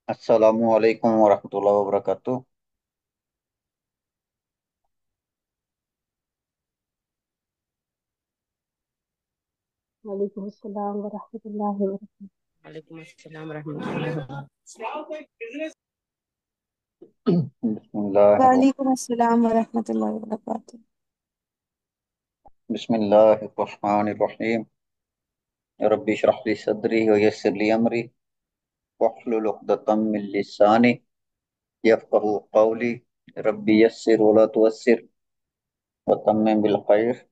अस्सलामु अलैकुम वरहमतुल्लाहि वबरकातुह। वालेकुम अस्सलाम वरहमतुल्लाहि वबरकातुह। वालेकुम अस्सलाम रहमतुल्लाहि वबरकातुहू। बिस्मिल्लाहिर्रहमानिर्रहीम। वालेकुम अस्सलाम वरहमतुल्लाहि वबरकातुह। बिस्मिल्लाहिर्रहमानिर्रहीम। रब्बि इश्रह ली सदरी व यस्सिर ली अमरी वहलुल उक़दतम मिन लिसानी यफ़क़हू क़ौली। रब्बि यस्सिर व ला तुअस्सिर व तम्मिम बिल खैर।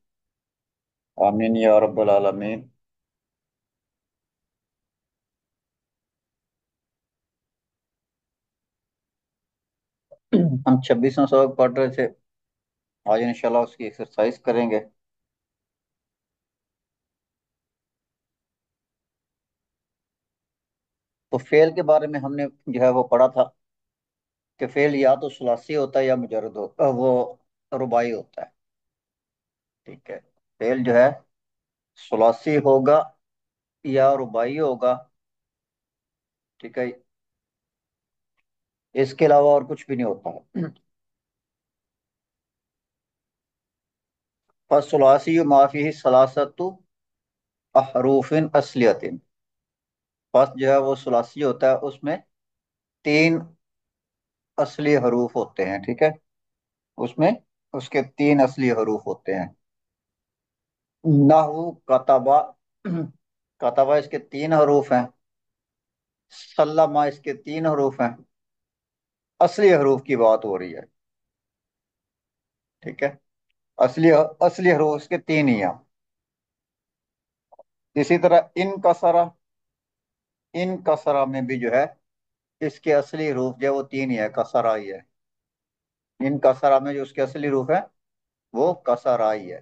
आमीन या रब्बल आलमीन। हम 26वां सबक पढ़ रहे थे। आज इंशाल्लाह उसकी एक्सरसाइज करेंगे। तो फेल के बारे में हमने जो है वो पढ़ा था कि फेल या तो सुलासी होता है या मुजर्रद होता है, वो रुबाई होता है। ठीक है। फेल जो है सुलासी होगा या रुबाई होगा। ठीक है। इसके अलावा और कुछ भी नहीं होता है। फसुलासी माफी सलासतु अहरूफिन असलियतिन। फस जो है वो सुलासी होता है, उसमें तीन असली हरूफ होते हैं। ठीक है। उसमें उसके तीन असली हरूफ होते हैं। नहु कतबा। कतबा इसके तीन हरूफ हैं। सल्लमा इसके तीन हरूफ हैं। असली हरूफ की बात हो रही है। ठीक है। असली असली हरूफ इसके तीन ही हैं। इसी तरह इन कसरा में भी जो है इसके असली हरूफ जो है वो तीन ही है, कसरा ही है। इन कसरा में जो उसके असली हरूफ है वो कसरा ही है।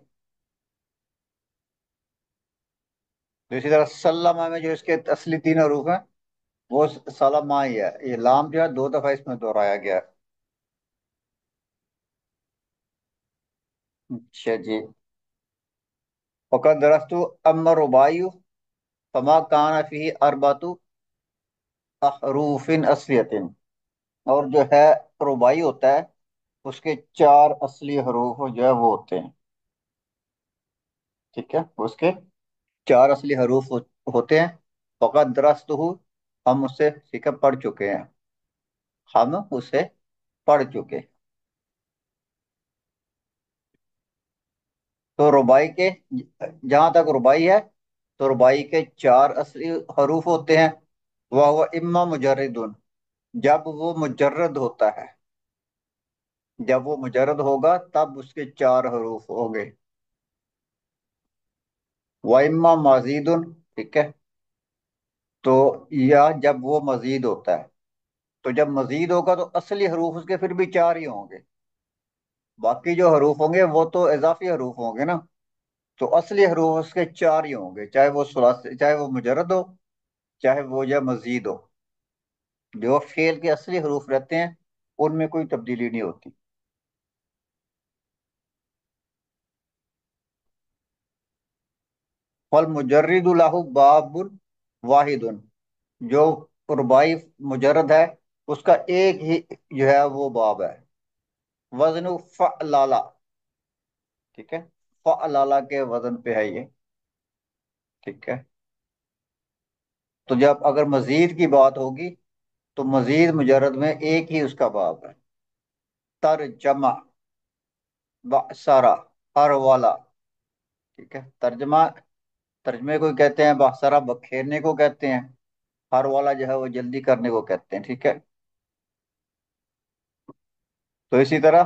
तो इसी तरह सल्लमा में जो इसके असली तीन हरूफ हैं वो सलमा ही है। ये लाम जो है दो दफा इसमें दोहराया गया है। अच्छा जी। फकत दरस्तु अम्मा रुबायु फमा कान फी अरबातु अहरूफिन असलियतिन। और जो है रुबाई होता है, उसके चार असली हरूफ जो है वो होते हैं। ठीक है। उसके चार असली हरूफ होते हैं। फकत दरस्तहु, हम उससे ठीक है पढ़ चुके हैं। हम उसे पढ़ चुके। तो रुबाई के, जहां तक रुबाई है, तो रुबाई के चार असली हरूफ होते हैं। वह इम्मा मुजर्रिदुन, जब वो मुजर्रद होता है। जब वो मुजर्रद होगा तब उसके चार हरूफ होंगे। व इम्मा मजीदुन। ठीक है। तो या जब वो मजीद होता है, तो जब मजीद होगा तो असली हरूफ उसके फिर भी चार ही होंगे। बाकी जो हरूफ होंगे वो तो इजाफी हरूफ होंगे ना। तो असली हरूफ उसके चार ही होंगे, चाहे वो सुलासी, चाहे वो मुजर्रद हो, चाहे वो या मजीद हो। जो फेल के असली हरूफ रहते हैं उनमें कोई तब्दीली नहीं होती। फल मुजर्रिदु लहु बाबुन वाहिदुन। जो रुबाई मुजर्रद है उसका एक ही जो है वो बाब है। वजन फ़अलाला। ठीक है। फ़अलाला के वजन पे है ये। ठीक है। तो जब अगर मजीद की बात होगी तो मजीद मुजर्रद में एक ही उसका बाब है। तर्जमा बसरा हर वाला। ठीक है। तर्जमा, तर्जमे को कहते हैं, बसरा बखेरने को कहते हैं, हर वाला जो है वो जल्दी करने को कहते हैं। ठीक है। तो इसी तरह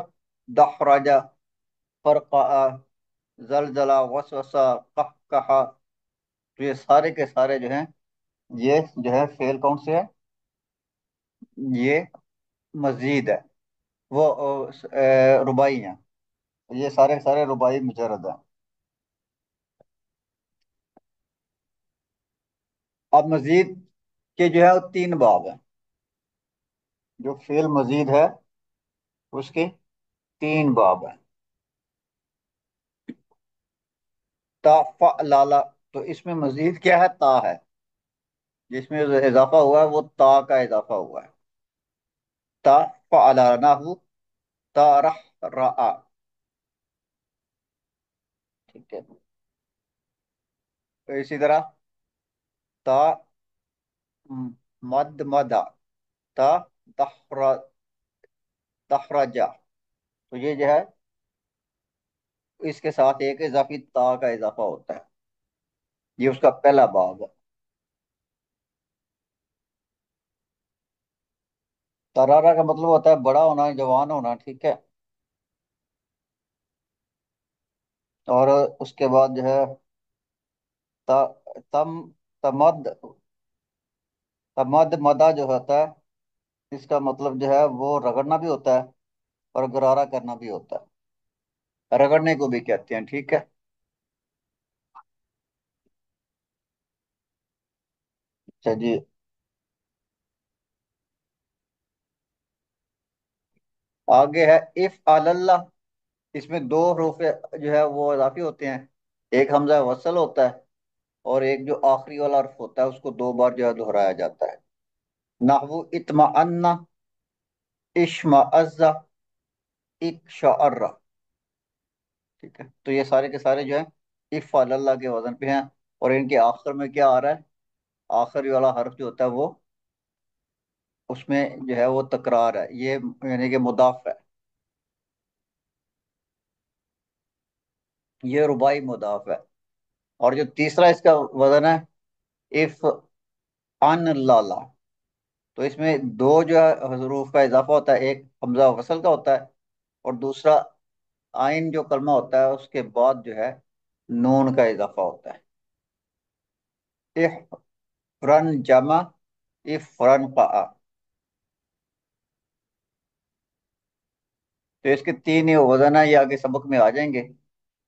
दहराजा, फरका, जलजला, वसवसा, कहा, तो ये सारे के सारे जो हैं, ये जो है फेल कौन से है? ये मजीद है। वो रुबाई हैं। ये सारे के सारे रुबाई मुजरद हैं। अब मजीद के जो है वो तीन बाब हैं। जो फेल मजीद है उसके तीन बाब हैं। ता फ लाला, तो इसमें मजीद क्या है? ता है। जिसमें जो इजाफा हुआ है वो ता का इजाफा हुआ है। تا فعلانہ تارح را، ٹھیک ہے. تو اسی طرح تا مد مدا، تا دحر دحرجا. تو یہ جو ہے اس کے ساتھ ایک اضافی تا کا اضافہ ہوتا ہے. یہ اس کا پہلا باب ہے. ترارا کا مطلب ہوتا ہے بڑا ہونا، جوان ہونا، ٹھیک ہے. اور اس کے بعد جو ہے ت- تم تمد تمد مدا جو ہوتا ہے، اس کا مطلب جو ہے وہ رگڑنا بھی ہوتا ہے اور گرارا کرنا بھی ہوتا ہے. رگڑنے کو بھی کہتے ہیں، ٹھیک ہے. اچھا جی. آگے ہے اف اللہ. اس میں دو حروف جو ہے وہ اضافی ہوتے ہیں. ایک حمزہ وصل ہوتا ہے، اور ایک جو آخری والا حرف ہوتا ہے اس کو دو بار جو ہے دہرایا جاتا ہے. نحو اطمئن، اشمئز، اقشعر. ٹھیک ہے. تو یہ سارے کے سارے جو ہیں اف اللہ کے وزن پہ ہیں. اور ان کے آخر میں کیا آ رہا ہے؟ آخری والا حرف جو ہوتا ہے وہ اس میں جو ہے وہ تکرار ہے، یہ یعنی کہ مضاف ہے. یہ رباعی مضاف ہے. اور جو تیسرا اس کا وزن ہے اف ان لالا. تو اس میں دو جو ہے حروف کا اضافہ ہوتا ہے. ایک حمزہ وصل کا ہوتا ہے، اور دوسرا آئن جو کلمہ ہوتا ہے اس کے بعد جو ہے نون کا اضافہ ہوتا ہے. افرن جمع، افرن قا. تو اس کے تین ہی وزن ہے، یہ آگے سبق میں آ جائیں گے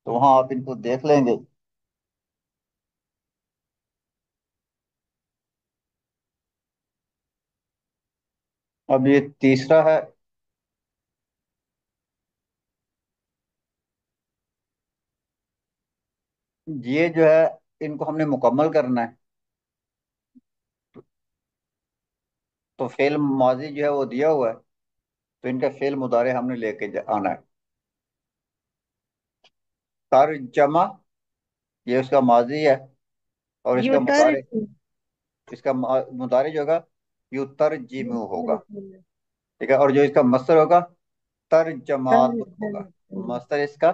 تو وہاں آپ ان کو دیکھ لیں گے. اب یہ تیسرا ہے. یہ جو ہے ان کو ہم نے مکمل کرنا ہے. تو فعل ماضی جو ہے وہ دیا ہوا ہے، تو ان کا فعل مضارع ہم نے لے کے آنا ہے. ترجمہ، یہ اس کا ماضی ہے، اور اس کا یوٹر مضارع، اس کا مضارع جو ہوگا یو ترجمو ہوگا. ٹھیک ہے. اور جو اس کا مصدر ہوگا ترجمات ہوگا. مصدر اس کا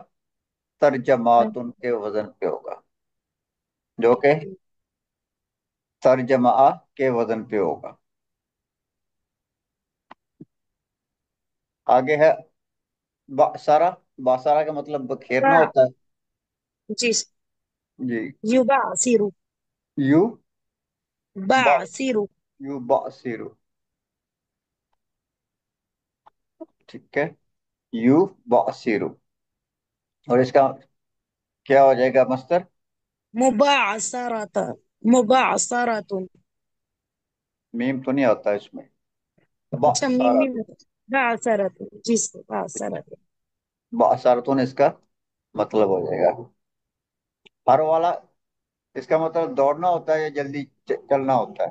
ترجمات کے وزن پہ ہوگا، جو کہ ترجمہ کے وزن پہ ہوگا. آگے ہے باسارا. باسارا کا مطلب بکھیرنا با ہوتا ہے. جی جی. یوبا سیرو یو با با سیرو یو باسیرو. ٹھیک ہے. یو باسیرو. اور اس کا کیا ہو جائے گا مصدر؟ مباعثرات مباعثرات. میم تو نہیں آتا اس میں. اچھا میم باسارت. باعثرات. جی باعثرات. باسارتون اس کا مطلب ہو جائے گا. ہر والا اس کا مطلب دوڑنا ہوتا ہے یا جلدی چلنا ہوتا ہے.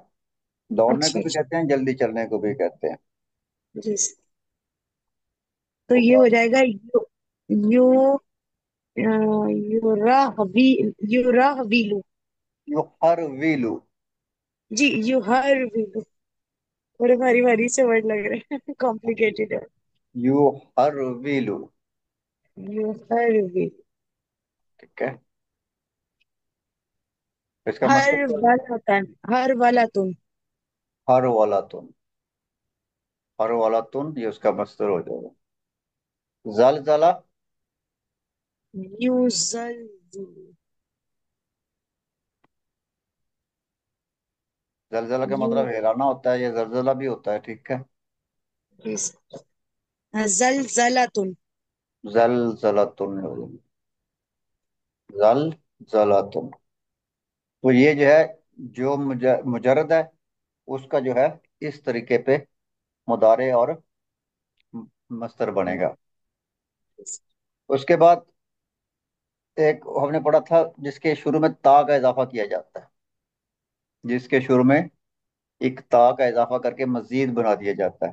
دوڑنے اچھا کو بھی اچھا کہتے ہیں، جلدی چلنے کو بھی کہتے ہیں. جی. تو یہ ہو جائے گا یو یو یوراہوی یوراہویلو. یو ہر ویلو. جی یو ہر ویلو. بڑے بھاری بھاری سے ورڈ لگ رہے ہیں، کمپلیکیٹڈ ہے. یو ہر ویلو. یو ہر ویلو. ٹھیک ہے. اس کا ہر مطلب کیا ہے؟ ولاتن ہر ولاتن. ہر والا تن. ہر والا تن یہ اس کا مصدر ہو جائے گا. زلزلہ. یوزلزلو. زلزلہ کا یو مطلب ہلانا ہوتا ہے، یہ زلزلہ بھی ہوتا ہے. ٹھیک ہے. زلزلتن. زلزلہ تن. زلزلہ تن. تو یہ جو ہے جو مجرد ہے اس کا جو ہے اس طریقے پہ مضارع اور مصدر بنے گا. اس کے بعد ایک ہم نے پڑھا تھا جس کے شروع میں تا کا اضافہ کیا جاتا ہے. جس کے شروع میں ایک تا کا اضافہ کر کے مزید بنا دیا جاتا ہے.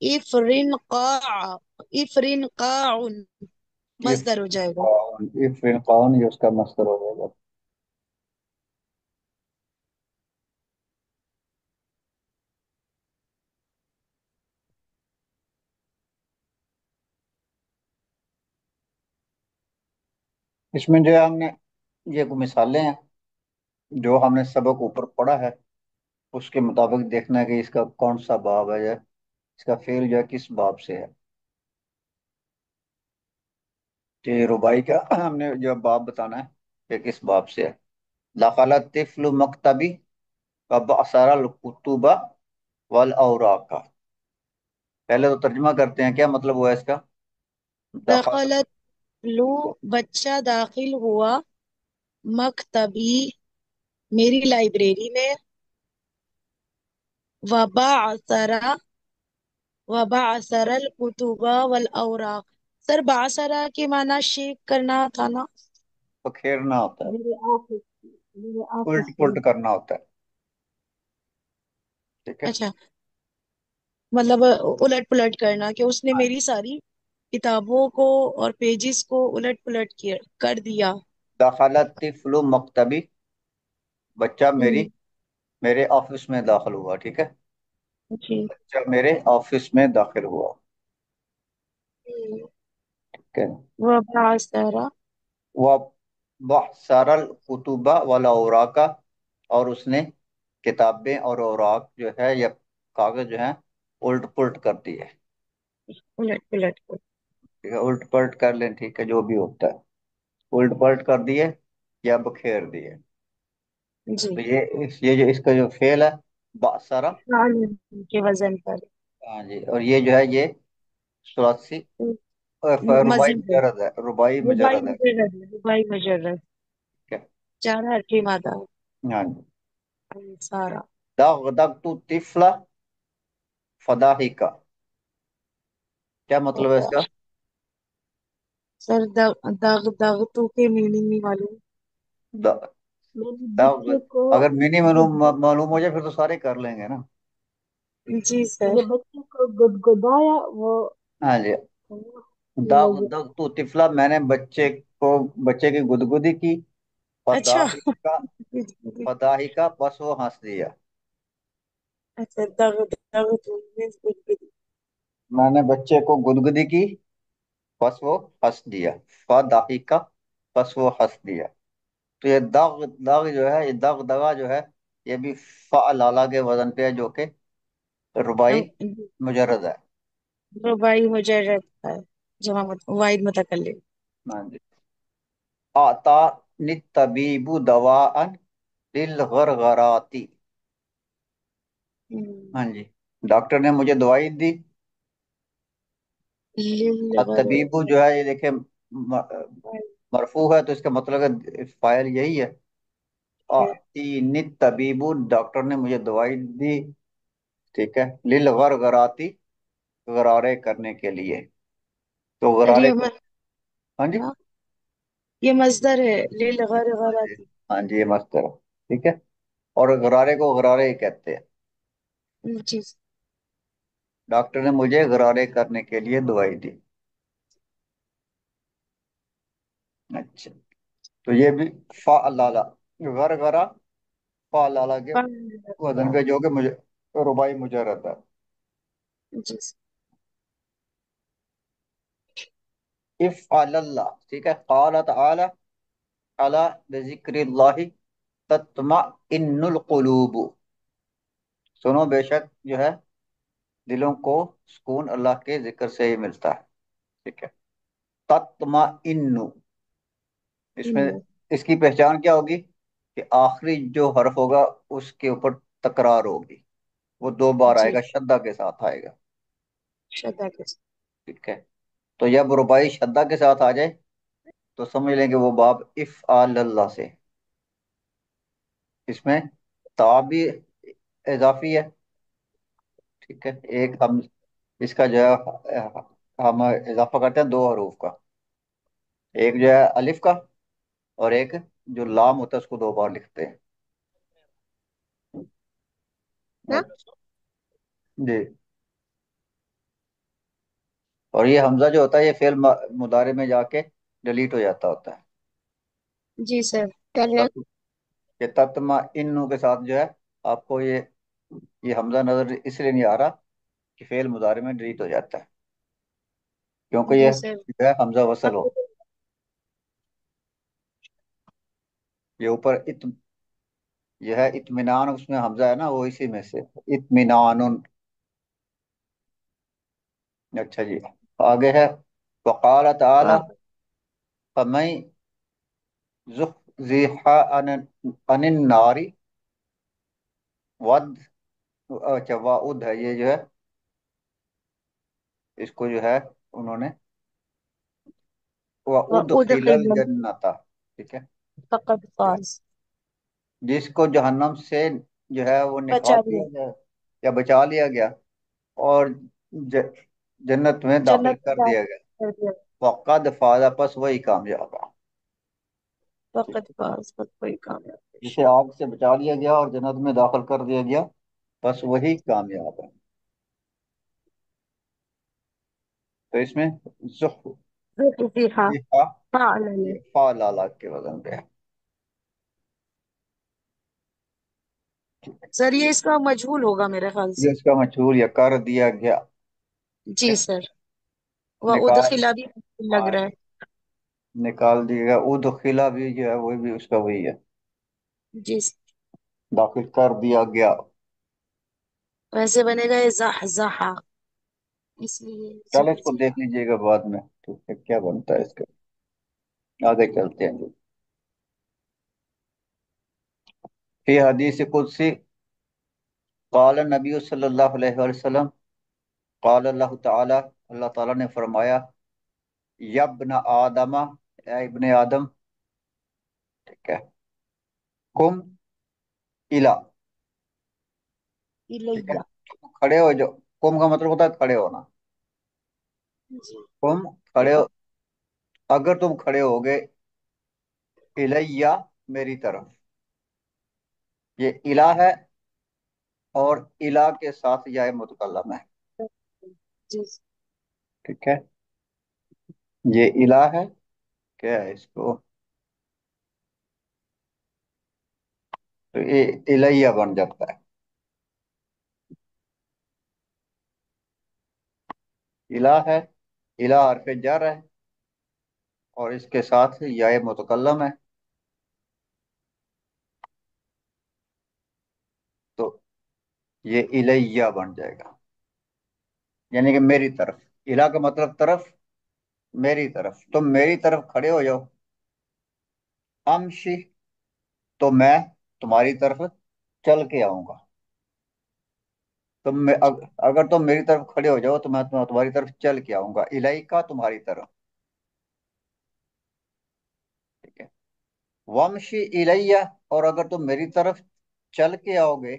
इफ्रिनकाअ, इफ्रिनकाअ इफ मस्दर हो जाएगा। इफ कौन ये उसका मस्दर हो जाएगा। इसमें जो है हमने ये कुछ मिसालें हैं जो हमने सबक ऊपर पढ़ा है, उसके मुताबिक देखना है कि इसका कौन सा बाब है, या इसका फेल जो है किस बाब से है। कि रुबाई का हमने जो बाब बताना है कि किस बाब से है। दखल तिफ्लु मकतबी व बअसरल कुतुबा वल औराका। पहले तो तर्जुमा करते हैं, क्या मतलब हुआ इसका। दखल दखलत लू, बच्चा दाखिल हुआ, मकतबी, मेरी लाइब्रेरी में, वबाअसरा, वबाअसरल कुतुबा वल औराक। सर बासरा के माना शेक करना था ना। पखेरना होता है, मेरे ऑफिस, मेरे उल्ट ऑफिस में। पुल्ट करना होता है। ठीक है। अच्छा, मतलब उलट पुलट करना, कि उसने हाँ। मेरी सारी किताबों को और पेजेस को उलट पुलट किया कर दिया। दखल तिफ्लु मकतबी, बच्चा मेरी हम्म। मेरे ऑफिस में दाखिल हुआ। ठीक है। जी। बच्चा मेरे ऑफिस में दाखिल हुआ। ठीक है। वबाअसरा, वह बहसरल कुतुबा वाला औराका, और उसने किताबें और औराक जो है या कागज जो है उल्ट पुल्ट कर दिए। उलट पुलट कर। ठीक है, उल्ट पलट कर लें, ठीक है, जो भी होता है, उल्ट पलट कर दिए या बखेर दिए। तो जी। ये जो इसका जो फेल है, बासरा। हाल के वजन पर। हाँ जी, और ये जो है ये सुरासी रुबाई मजीद है। मुजरद है, रुबाई रुबाई मुजरद है। मुजर्रद है, रुबाई मुजर्रद। ठीक है। चार हरफी मादा। हाँ जी। सारा। दाग दग तू तिफला फदाहिका, क्या मतलब है इसका। सर दग दग दग तू के मीनिंग नहीं मालूम। द, मेरे दाग, बच्चे को अगर मीनिंग मालूम गुद मालूम हो जाए फिर तो सारे कर लेंगे ना। जी सर, मेरे बच्चे को गुदगुदाया वो हाँ जी। ये हो दाग गया। दग तू तिफला, मैंने बच्चे की गुदगुदी की। अच्छा। फदाहिका, फदाहिका बस वो हंस दिया। अच्छा, दग दग तू means गुदगुदी। मैंने बच्चे को गुदगुदी की, बस वो हंस दिया। फदाहिका, बस वो हंस दिया। तो ये दाग दाग जो है, ये दाग दगा जो है, ये भी फ़अलाला के वजन पे है, जो कि रुबाई मुजरद है। रुबाई मुजर्रद है, जमा वाहिद मुतकल्लिम। हाँ जी। आता तबीबु दवाअन लिल गरगराती। हाँ जी, डॉक्टर ने मुझे दवाई दी। तबीबु जो है ये देखे मरफू है, तो इसका मतलब है फाइल यही है। आती तबीबु, डॉक्टर ने मुझे दवाई दी। ठीक है। लिल गरगराती, गरारे करने के लिए। तो सर गरारे ये को, हाँ जी। हाँ, ये मजदर है लिल हाँ जी। गरगराती। हाँ जी, ये मस्त है। ठीक है। और गरारे को गरारे ही कहते हैं। जी। डॉक्टर ने मुझे गरारे करने के लिए दवाई दी। अच्छा। तो ये भी फा लाला, घर गरा, फा लाला के वजन पे, जो कि मुझे रुबाई मुजरद है। जी। इफ अल्लाह, ठीक है, क़ाल तआला अला बिज़िक्रिल्लाहि तत्मइन्नुल क़ुलूब। सुनो, बेशक जो है दिलों को सुकून अल्लाह के जिक्र से ही मिलता है। ठीक है। तत्मइन्नु, इसमें इसकी पहचान क्या होगी कि आखिरी जो हर्फ होगा उसके ऊपर तकरार होगी, वो दो बार जी। आएगा, शद्दा के साथ आएगा। श्रद्धा के ठीक है। तो जब रुबाई शद्दा के साथ आ जाए तो समझ लेंगे वो बाब इफ अल्लाह से। इसमें ता भी इजाफी है। ठीक है। एक हम इसका जो है हम इजाफा करते हैं दो हरूफ का, एक जो है अलिफ का, और एक जो लाम होता है उसको दो बार लिखते हैं। ना। अच्छा। जी। और ये हमजा जो होता है ये फेल मुदारे में जाके डिलीट हो जाता होता है। जी सर। करने। तत, ये तत्मा इन्नु के साथ जो है आपको ये हमजा नजर इसलिए नहीं आ रहा कि फेल मुदारे में डिलीट हो जाता है, क्योंकि ये जी सर। जो है हमजा वसल हो। ये ऊपर ये है इत्मीनान, उसमें हमजा है ना, वो इसी में से इत्मीनानुन। अच्छा जी, आगे है वक़ाल तआला वाह। फमन ज़ुहज़िहा अनिन नारी वद, अच्छा वाउद है ये जो है, इसको जो है उन्होंने वउदखिलल उदखिल जन्नता, ठीक है, फकद फाज। जिसको जहन्नम से जो है वो निकाल बचा दिया लिया। गया या बचा लिया गया और ज, जन्नत में दाखिल जन्नत में कर दाखिल दिया गया, कर दिया। वक़द फाज़ा, पस वही कामयाब है। ठीक फकद है? फाज पर कोई कामयाब। जिसे आग से बचा लिया गया और जन्नत में दाखिल कर दिया गया, बस वही कामयाब है। तो इसमें जी हाँ। जुहफा हाँ ले। ये फा लाला के वजन पे है। सर ये इसका मजहूल होगा मेरे ख्याल ये से। इसका मशहूर या कर दिया गया। ठीक जी है, सर। वह निकाल, उदखिला भी लग हाँ, रहा है। निकाल दिया गया, उदखिला भी जो है वही भी उसका वही है, जी सर। दाखिल कर दिया गया। वैसे बनेगा ये ज़हज़हा, इसलिए चलो इसको ज़ुहज़िहा। देख लीजिएगा बाद में, ठीक है, क्या बनता है इसका। आगे चलते हैं जी। फी हदीस कुदसी क़ाल नबी सल्लल्लाहु अलैहि वसल्लम, क़ाल अल्लाह ताला, अल्लाह ताला ने फरमाया, यब्न आदमा, ए इब्ने आदम, ठीक है, कुम इला, ठीक है, इलैया। तुम खड़े हो जाओ। कुम का मतलब होता है खड़े होना। जी। तुम खड़े हो, अगर तुम खड़े होगे इलैया, मेरी तरफ, ये इला है और इला के साथ या मुतकल्लम है। जी। ठीक है, ये इला है, क्या है इसको, तो ये इलैया बन जाता है। इला है, इला हरफ जर है और इसके साथ या मुतकल्लम है, तो ये इलैया बन जाएगा, यानी कि मेरी तरफ। इला का मतलब तरफ, मेरी तरफ, तुम मेरी तरफ खड़े हो जाओ। अमशी, तो मैं तुम्हारी तरफ चल के आऊंगा। अगर तुम मेरी तरफ खड़े हो जाओ तो मैं तुम्हारी तरफ चल के आऊंगा, इलाई का तुम्हारी तरफ। ठीक है, वमशी इलैया, और अगर तुम मेरी तरफ चल के आओगे,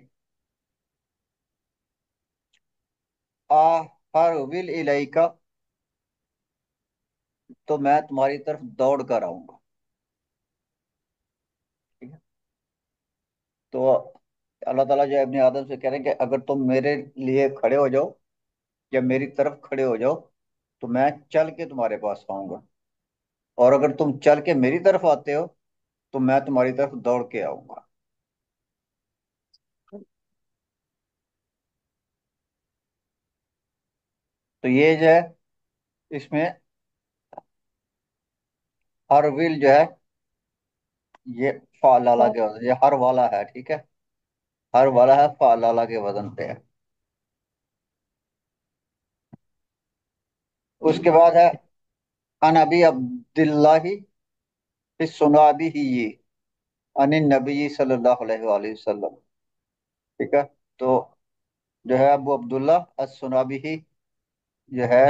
आ हर विल इलाई का, तो मैं तुम्हारी तरफ दौड़ कर आऊंगा। ठीक है, तो अल्लाह ताला जो है अपने आदम से कह रहे हैं कि अगर तुम मेरे लिए खड़े हो जाओ या मेरी तरफ खड़े हो जाओ तो मैं चल के तुम्हारे पास आऊंगा, और अगर तुम चल के मेरी तरफ आते हो तो मैं तुम्हारी तरफ दौड़ के आऊंगा। तो ये जो है इसमें हर विल जो है ये फालाला के वजन, ये हर वाला है, ठीक है, हर वाला है, फालाला के वजन पे है। उसके बाद है अन अबी अब्दुल्लाह सुनाबी ही ये अन नबी सल्लल्लाहु अलैहि वसल्लम। ठीक है, तो जो है अबू अब्दुल्ला सुनाबी ही जो है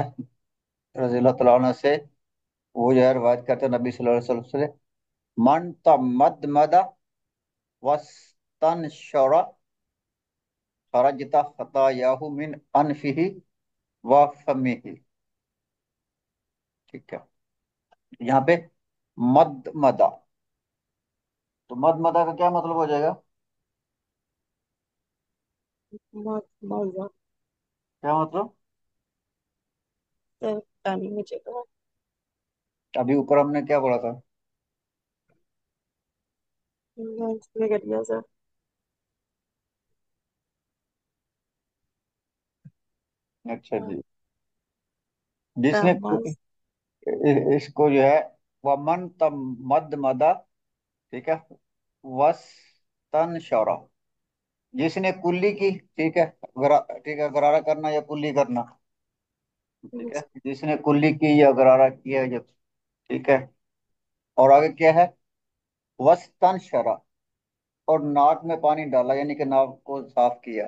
रजी अल्लाह तआला अन्हु से, वो जो है रिवायत करते हैं नबी सल्लल्लाहु अलैहि वसल्लम से, मन तमदमदा वस्तनशरा खरजता खतायाहु मिन अनफिही व फमिही। ठीक है, यहाँ पे मद मदा, तो मद मदा का क्या मतलब हो जाएगा, मौजा। क्या मतलब, पता नहीं मुझे तो। अभी ऊपर हमने क्या बोला था? इसमें कर दिया सर। अच्छा जी। जिसने तमस। इसको जो है, वमन तम मद मदा, ठीक है, वस तन शौरा, जिसने कुल्ली की, ठीक है, ठीक है, गरारा करना या कुल्ली करना, ठीक है, जिसने कुल्ली की या गरारा किया जब, ठीक है, और आगे क्या है, वस तन शरा, और नाक में पानी डाला, यानी कि नाक को साफ किया,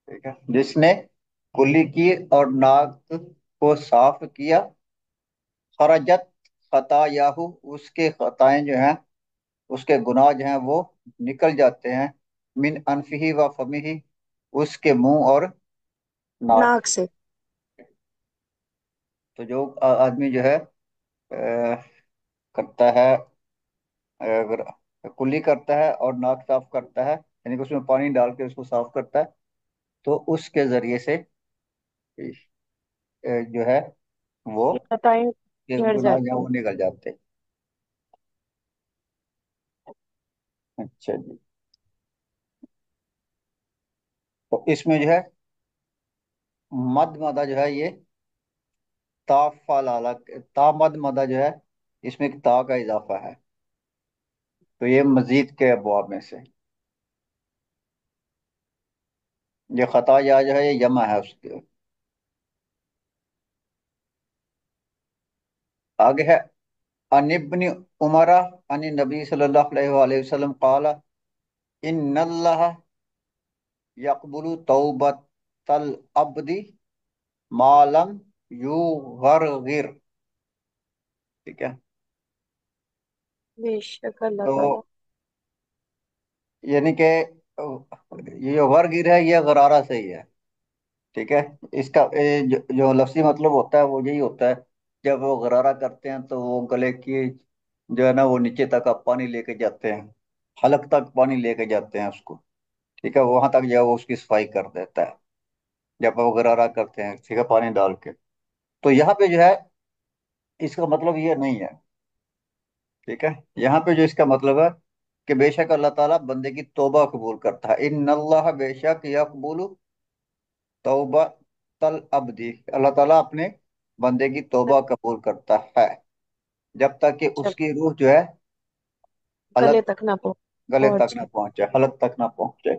ठीक है, जिसने कुल्ली की और नाक को साफ किया, खरजत खतायाहू, उसके खताएं जो हैं, उसके गुनाह जो हैं वो निकल जाते हैं, मिन अनफिही व फमिही, उसके मुंह और नाक। नाक से। तो जो आदमी जो है करता है, अगर कुल्ली करता है और नाक साफ करता है, यानी कि उसमें पानी डाल के उसको साफ करता है, तो उसके जरिए से जो है वो ये बताएं। ये झड़ गुनाह जो है जाती वो है। निकल जाते हैं। अच्छा जी। तो इसमें जो है मद मदा जो है ये ता फलाला, ता मद मदा जो है, इसमें एक ता का इजाफा है, तो ये मजीद के अबवाब में से, ये खता या जो है ये जमा है उसके। आगे है, अन इब्न उमरा अन नबी सल्लल्लाहु अलैहि वसल्लम काला, इन्नल्लाह यकबुलु तौबतल अब्दी मालम युगरगिर, ठीक है। बेशक अल्लाह तो ताला। यानी कि ये जो गरगिर है ये गरारा से ही है, ठीक है। इसका जो लफ्जी मतलब होता है वो यही होता है, जब वो गरारा करते हैं तो वो गले की जो है ना वो नीचे तक आप पानी लेके जाते हैं, हलक तक पानी लेके जाते हैं उसको, ठीक है, वहां तक जो है वो उसकी सफाई कर देता है, जब वो गरारा करते हैं, ठीक है, पानी डाल के। तो यहाँ पे जो है इसका मतलब ये नहीं है, ठीक है। यहाँ पे जो इसका मतलब है कि बेशक अल्लाह ताला बंदे की तौबा कबूल करता है, इन्नल्लाह बेशक यकबुलु तौबा तल अब्दी, अल्लाह ताला अपने बंदे की तौबा कबूल करता है, जब तक कि जब उसकी रूह जो है गले हलक, तक ना गले तक ना पहुंचे। पहुंचे, हलक तक ना पहुंचे,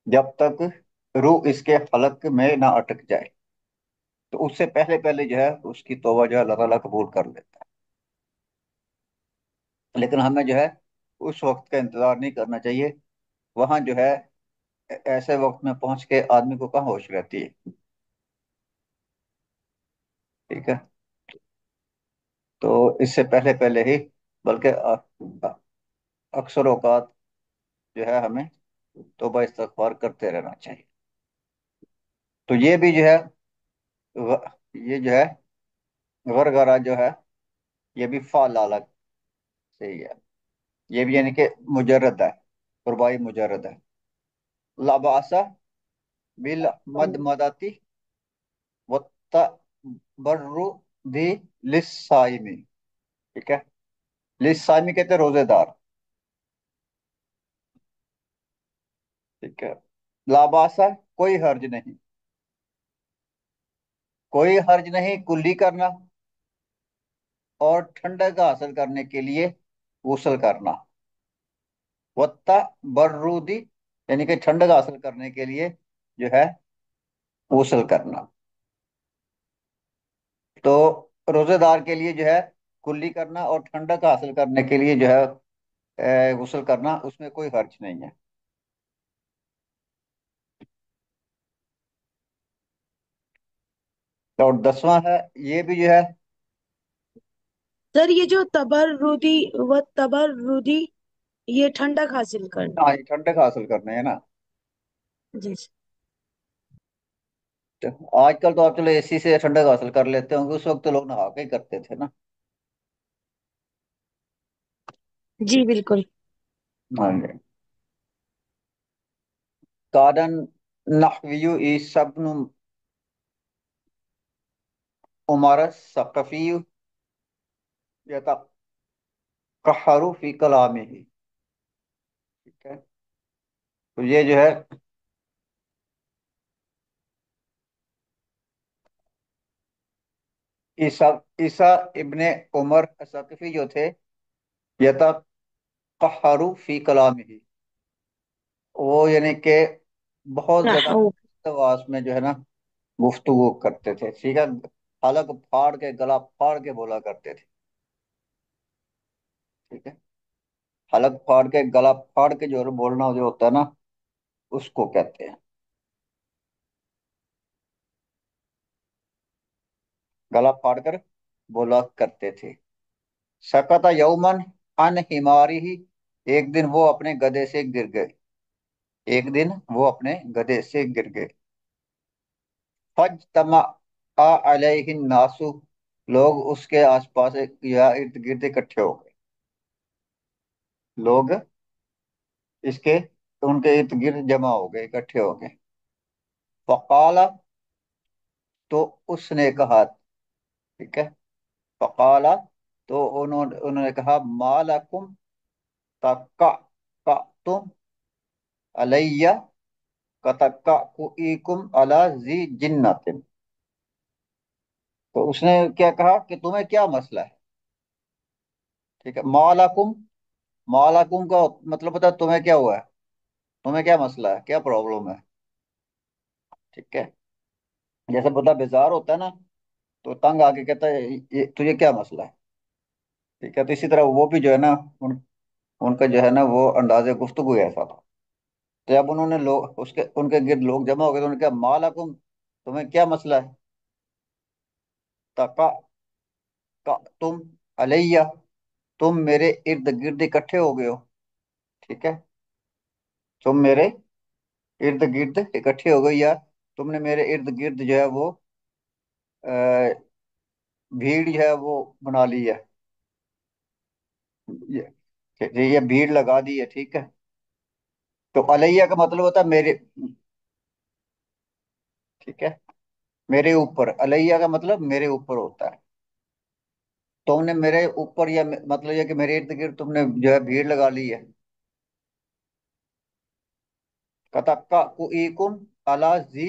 जब तक रूह इसके हलक में ना अटक जाए, तो उससे पहले पहले जो है उसकी तौबा जो है अल्लाह ताला कबूल कर लेता है। लेकिन हमें जो है उस वक्त का इंतजार नहीं करना चाहिए, वहां जो है ऐसे वक्त में पहुंच के आदमी को कहाँ होश रहती है, ठीक है। तो इससे पहले पहले ही, बल्कि अक्सर औकात जो है हमें तौबा इस्तगफार करते रहना चाहिए। तो ये भी जो है ये जो है गरगरा जो है ये भी फाल अलग से ही है, ये भी यानी कि मुजर्रद है, रुबाई मुजर्रद है। लाबासा बिल मद मदाती वत्ता बर्रु दी लिस्साइमी, ठीक है, लिस्साइमी कहते हैं रोजेदार, ठीक है। लाबासा कोई हर्ज नहीं, कोई हर्ज नहीं कुल्ली करना और ठंडक हासिल करने के लिए गुस्ल करना, वत्ता बर्रूदी, यानी कि ठंडक हासिल करने के लिए जो है गुस्ल करना। तो रोजेदार के लिए जो है कुल्ली करना और ठंडक हासिल करने के लिए जो है गुस्ल करना, उसमें कोई हर्ज नहीं है। और 10वां है, ये भी जो है, सर ये जो तबर्रुदी व तबर्रुदी, ये ठंडक हासिल करना। हाँ, ये ठंडक हासिल करने है ना। जी। तो आजकल तो आप चलो एसी से ठंडक हासिल कर लेते होंगे, उस वक्त तो लोग नहा के ही करते थे ना। जी बिल्कुल। हाँ जी। कारण नहवियु ईसा इब्नु उमर सक़फ़ी यतक़हरु फी कलामिही। ठीक है। तो ये जो है ईसा ईसा इब्ने उमर सक़फ़ी जो थे, यतक़हरु फी कलामिही, वो यानी कि बहुत ज्यादा नाहु। आवाज में जो है ना गुफ्तगू करते थे। ठीक है। हलक फाड़ के, गला फाड़ के बोला करते थे। ठीक है। हलक फाड़ के, गला फाड़ के जो बोलना जो होता है ना, उसको कहते हैं। गला फाड़ कर बोला करते थे। सकता यौमन अन हिमारी ही, एक दिन वो अपने गधे से गिर गए। एक दिन वो अपने गधे से गिर गए। फज तमा अलैहि नासु, लोग उसके आसपास या इर्द गिर्द इकट्ठे हो गए। लोग इसके उनके इर्द गिर्द जमा हो गए, इकट्ठे हो गए। फकाला, तो उसने कहा। ठीक है। फकाला, तो उन्होंने उन्होंने कहा, मालकुम तक्का का तुम अलैया कतक्का कुईकुम अला जी जिन्नतिन। तो उसने क्या कहा कि तुम्हें क्या मसला है। ठीक है। मालकुम, मालकुम का मतलब पता है तुम्हें क्या हुआ है, तुम्हें क्या मसला है, क्या प्रॉब्लम है। ठीक है। जैसे बंदा बेजार होता है ना, तो तंग आके कहता है, ये तुझे क्या मसला है। ठीक है। तो इसी तरह वो भी जो है ना, उनका जो है ना वो अंदाजे गुफ्तगू ऐसा था। तो जब उन्होंने लोग उसके उनके गिर्द लोग जमा हो गए, तो उन्होंने कहा, मालकुम, तुम्हें क्या मसला है। तका का तुम अलैया, तुम मेरे इर्द गिर्द इकट्ठे हो गए हो। ठीक है। तुम मेरे इर्द गिर्द इकट्ठे हो गए, या तुमने मेरे इर्द गिर्द जो है वो अ, भीड़ जो है वो बना ली है। ये भीड़ लगा दी है। ठीक है। तो अलैया का मतलब होता है मेरे। ठीक है। मेरे ऊपर, अलैया का मतलब मेरे ऊपर होता है। तुमने मेरे ऊपर, या मतलब ये कि मेरे इर्द गिर्द तुमने जो है भीड़ लगा ली है। कतक्का कुईकुम अला जी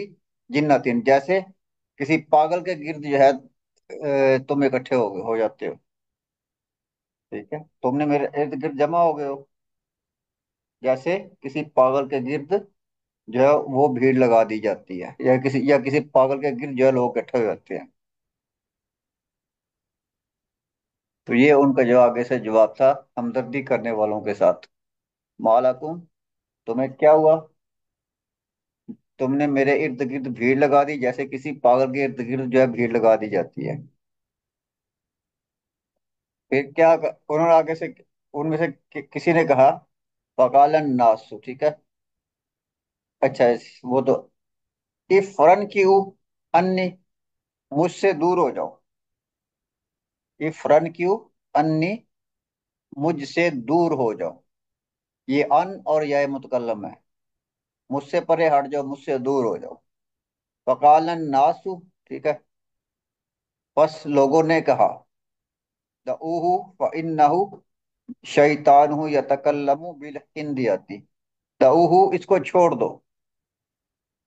जिन्नतिन, जैसे किसी पागल के गिर्द जो है तुम इकट्ठे हो जाते हो। ठीक है। तुमने मेरे इर्द गिर्द जमा हो गए हो, जैसे किसी पागल के गिर्द जो है वो भीड़ लगा दी जाती है, या किसी पागल के गिर्द जो है लोग इकट्ठे हो जाते हैं। तो ये उनका जो आगे से जवाब था, हमदर्दी करने वालों के साथ। मालकुम, तुम्हें क्या हुआ, तुमने मेरे इर्द गिर्द भीड़ लगा दी, जैसे किसी पागल के इर्द गिर्द जो है भीड़ लगा दी जाती है। फिर क्या उन्होंने आगे से, उनमें से किसी ने कहा, फकालन नासु। ठीक है। अच्छा, वो तो, इफरन क्यों अन्नी, मुझसे दूर हो जाओ। इफरन क्यों अन्नी, मुझसे दूर हो जाओ। ये अन और यह मुतकल्लम है। मुझसे परे हट जाओ, मुझसे दूर हो जाओ। फकालन नासु। ठीक है। बस लोगों ने कहा, दऊहु फइन्नहु शैतान यतकल्लमु बिल हिंदियती। दऊहु, इसको छोड़ दो।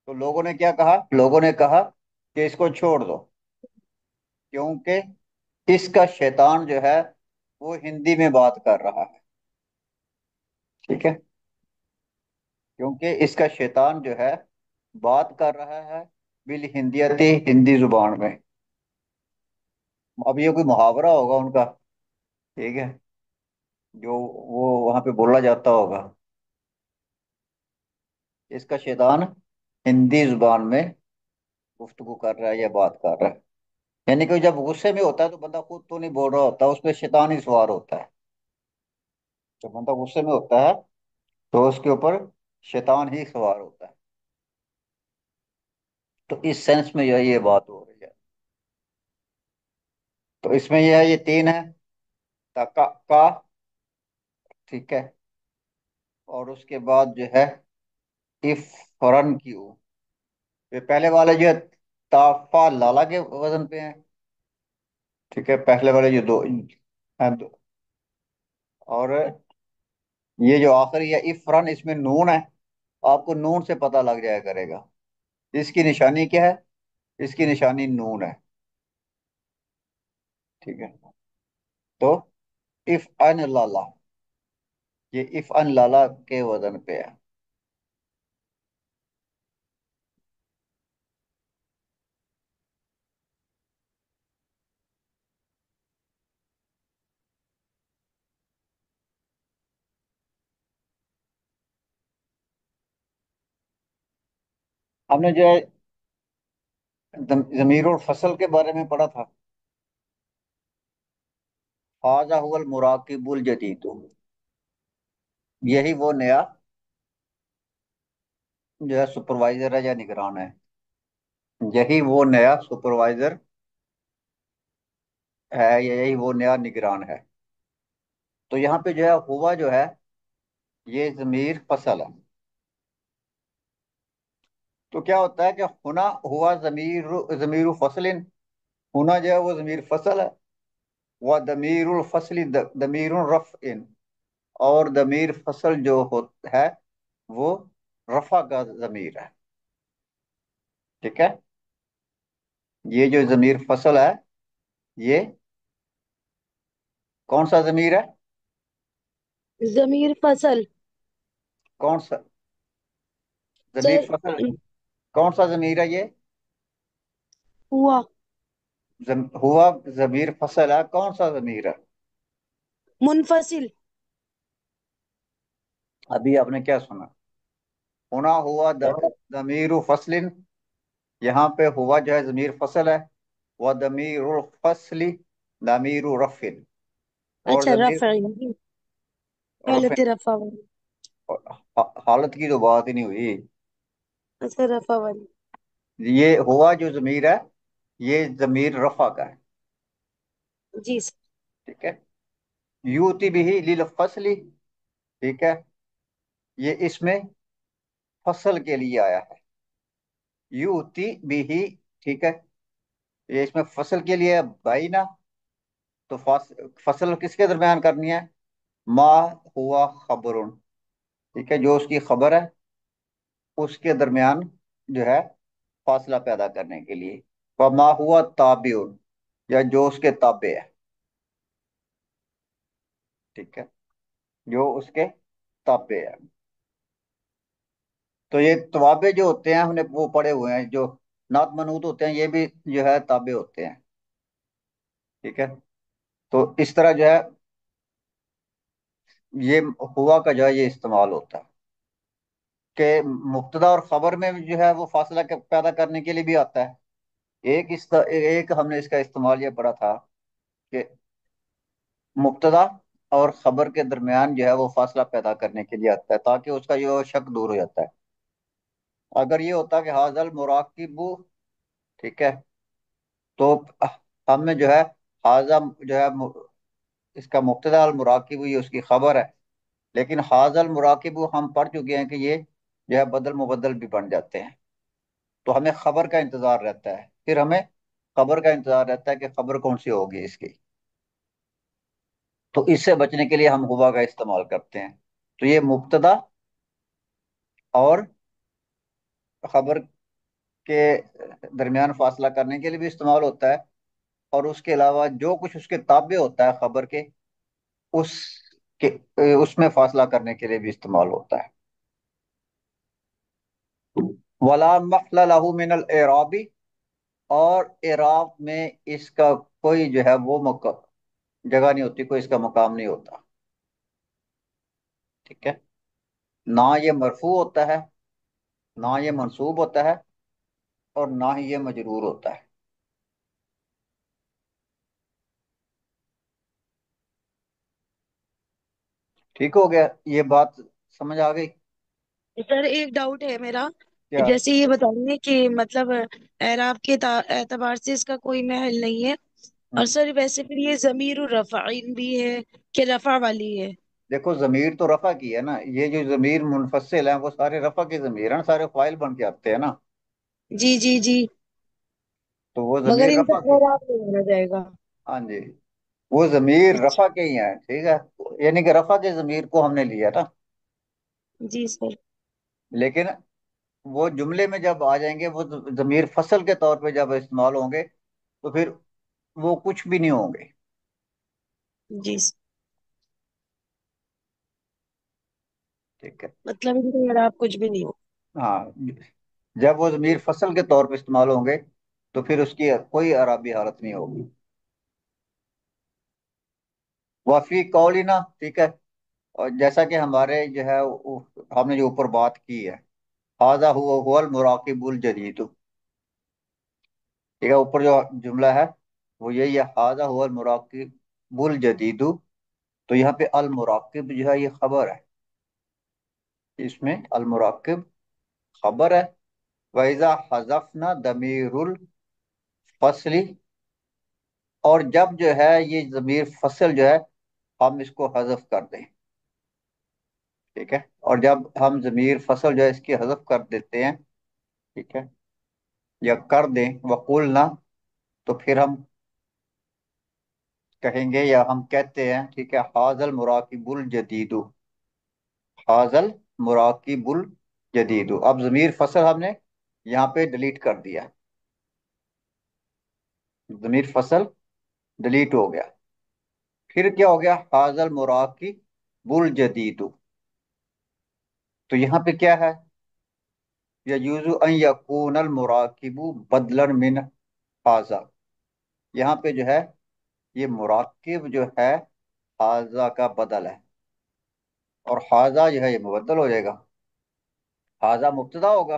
तो लोगों ने क्या कहा, लोगों ने कहा कि इसको छोड़ दो, क्योंकि इसका शैतान जो है वो हिंदी में बात कर रहा है। ठीक है। क्योंकि इसका शैतान जो है बात कर रहा है बिल हिंदियती, हिंदी जुबान में। अब ये कोई मुहावरा होगा उनका। ठीक है। जो वो वहां पे बोला जाता होगा, इसका शैतान हिंदी जुबान में गुफ्तगू कर रहा है या बात कर रहा है। यानी कि जब गुस्से में होता है तो बंदा खुद तो नहीं बोल रहा होता, उसमें शैतान ही सवार होता है। जब बंदा गुस्से में होता है तो उसके ऊपर शैतान ही सवार होता है। तो इस सेंस में ये बात हो रही है। तो इसमें यह है, ये तीन है। का। ठीक है। और उसके बाद जो है, इफ फरन की, ये पहले वाले जो है ताफा लाला के वजन पे है। ठीक है, पहले वाले जो दो हैं, और ये जो आखिरी है इफरन, इसमें नून है। आपको नून से पता लग जाया करेगा। इसकी निशानी क्या है? इसकी निशानी नून है। ठीक है। तो इफ अन लाला, ये इफ अन लाला के वजन पे है। हमने जो है जमीर और फसल के बारे में पढ़ा था। हाजा हुवल मुराकिबुल जदीद, यही वो नया जो है सुपरवाइजर है या निगरान है। यही वो नया सुपरवाइजर है, या यही वो नया निगरान है। तो यहाँ पे जो है हुआ जो है, ये जमीर फसल है। तो क्या होता है कि हुना हुआ जमीर, जमीर फसलिन, हुना जो है वो जमीर फसल है। वह दमीरुल फसली दमीर रफ इन, और दमीर फसल जो है वो रफा का जमीर है। ठीक है। ये जो जमीर फसल है, ये कौन सा जमीर है? जमीर फसल। कौन सा जमीर सर फसल? कौन सा जमीर है ये? हुआ। हुआ जमीर फसल है, कौन सा जमीर है? मुनफसिल। अभी आपने क्या सुना? होना हुआ दमीर फसलिन, यहाँ पे हुआ जो है जमीर फसल है। वह दमीर फसली दमीर रफिन, और अच्छा जमीर रफ़ा, रफिन। हालत रफ़ा वाली। हालत की तो बात ही नहीं हुई। अच्छा रफ़ा वाली। ये हुआ जो जमीर है, ये जमीर रफा का है। जी सर। ठीक है। यूति भी लिल फसली, ठीक है, ये इसमें फसल के लिए आया है। यूति भी, ठीक है, ये इसमें फसल के लिए है भाई ना। तो फसल किसके दरमियान करनी है? मा हुआ खबरुन, ठीक है, जो उसकी खबर है उसके दरमियान जो है फासला पैदा करने के लिए। मा हुआ ताबिउन, या जो उसके ताबे है। ठीक है, जो उसके ताबे है। तो ये तवाबे जो होते हैं हमने वो पढ़े हुए हैं, जो नात मनूत होते हैं, ये भी जो है ताबे होते हैं। ठीक है। तो इस तरह जो है ये हुआ का जो है ये इस्तेमाल होता है कि मुब्तदा और खबर में जो है वो फासला पैदा करने के लिए भी आता है। एक हमने इसका इस्तेमाल ये पढ़ा था कि मुब्तदा और खबर के दरमियान जो है वो फासला पैदा करने के लिए आता है, ताकि उसका जो शक दूर हो जाता है। अगर ये होता कि हाजल मुराकिबु, ठीक है, तो हमें जो है हाजा जो है इसका मुब्तदा अल मुराकिबु ये उसकी खबर है। लेकिन हाजल मुराकिबु हम पढ़ चुके हैं कि ये जो है बदल मुबदल भी बन जाते हैं। तो हमें खबर का इंतजार रहता है, फिर हमें खबर का इंतजार रहता है कि खबर कौन सी होगी इसकी। तो इससे बचने के लिए हम हुआ का इस्तेमाल करते हैं। तो ये मुब्तदा और खबर के दरमियान फासला करने के लिए भी इस्तेमाल होता है, और उसके अलावा जो कुछ उसके ताबे होता है खबर के, उस उसमें फासला करने के लिए भी इस्तेमाल होता है। वला मखला लहू मिनल एराबी, और एराब में इसका कोई जो है वो जगह नहीं होती, कोई इसका मकाम नहीं होता। ठीक है। ना ये मरफू होता है, ना ये मंसूब होता है, और ना ही ये मजरूर होता है। ठीक हो गया, ये बात समझ आ गई? सर एक डाउट है मेरा। क्या? जैसे ये बताएंगे कि मतलब एराब के एतबार से इसका कोई महल नहीं है। और हम्म। सर वैसे फिर ये जमीर रफ़ाइन भी है कि रफ़ा वाली है? देखो जमीर तो रफा की है ना, ये जो जमीर मुनफसिल है वो सारे रफा के जमीर हैं, सारे फाइल बन के आते हैं ना। जी जी जी। तो वो मगर जमीर इनका रफा के। एराब नहीं माना जाएगा? हाँ जी, वो जमीर अच्छा। रफा के ही है, ठीक है। यानी कि रफा के जमीर को हमने लिया ना। जी सर। लेकिन वो जुमले में जब आ जाएंगे, वो जमीर फसल के तौर पे जब इस्तेमाल होंगे, तो फिर वो कुछ भी नहीं होंगे। जी सर। ठीक है। मतलब इनके अगर आप कुछ भी नहीं हो। हाँ, जब वो जमीर फसल के तौर पे इस्तेमाल होंगे, तो फिर उसकी कोई अराबी हालत नहीं होगी। वफी कौलिना, ठीक है। और जैसा कि हमारे जो है हमने जो ऊपर बात की है, हाजा हुआ हुवल मुराकिबुल जदीद, ठीक है। ऊपर जो जुमला है वो यही है, हाजा हुवल मुराकिबुल जदीद। तो यहाँ पे अल मुराकिब जो है ये खबर है, इसमें अल मुराकिब खबर है। वैजा हजफना दमीरुल फसली, और जब जो है ये जमीर फसल जो है हम इसको हजफ कर दें, ठीक है। और जब हम जमीर फसल जो है इसकी हजफ कर देते हैं, ठीक है, या कर दें वकुल ना, तो फिर हम कहेंगे या हम कहते हैं, ठीक है, हाजल मुराकिबुल जदीदु, हाजल मुराकिबुल जदीदु। अब जमीर फसल हमने यहाँ पे डिलीट कर दिया, जमीर फसल डिलीट हो गया। फिर क्या हो गया, हाजल मुराकिबुल जदीदु। तो यहाँ पे क्या है, यजूजु अन यकूनल मुराकिबु बदलन मिन हाजा। यहाँ पे जो है ये मुराकिब जो है हाजा का बदल है, और हाजा जो है ये मुबद्दल हो जाएगा। हाजा मुब्तदा होगा,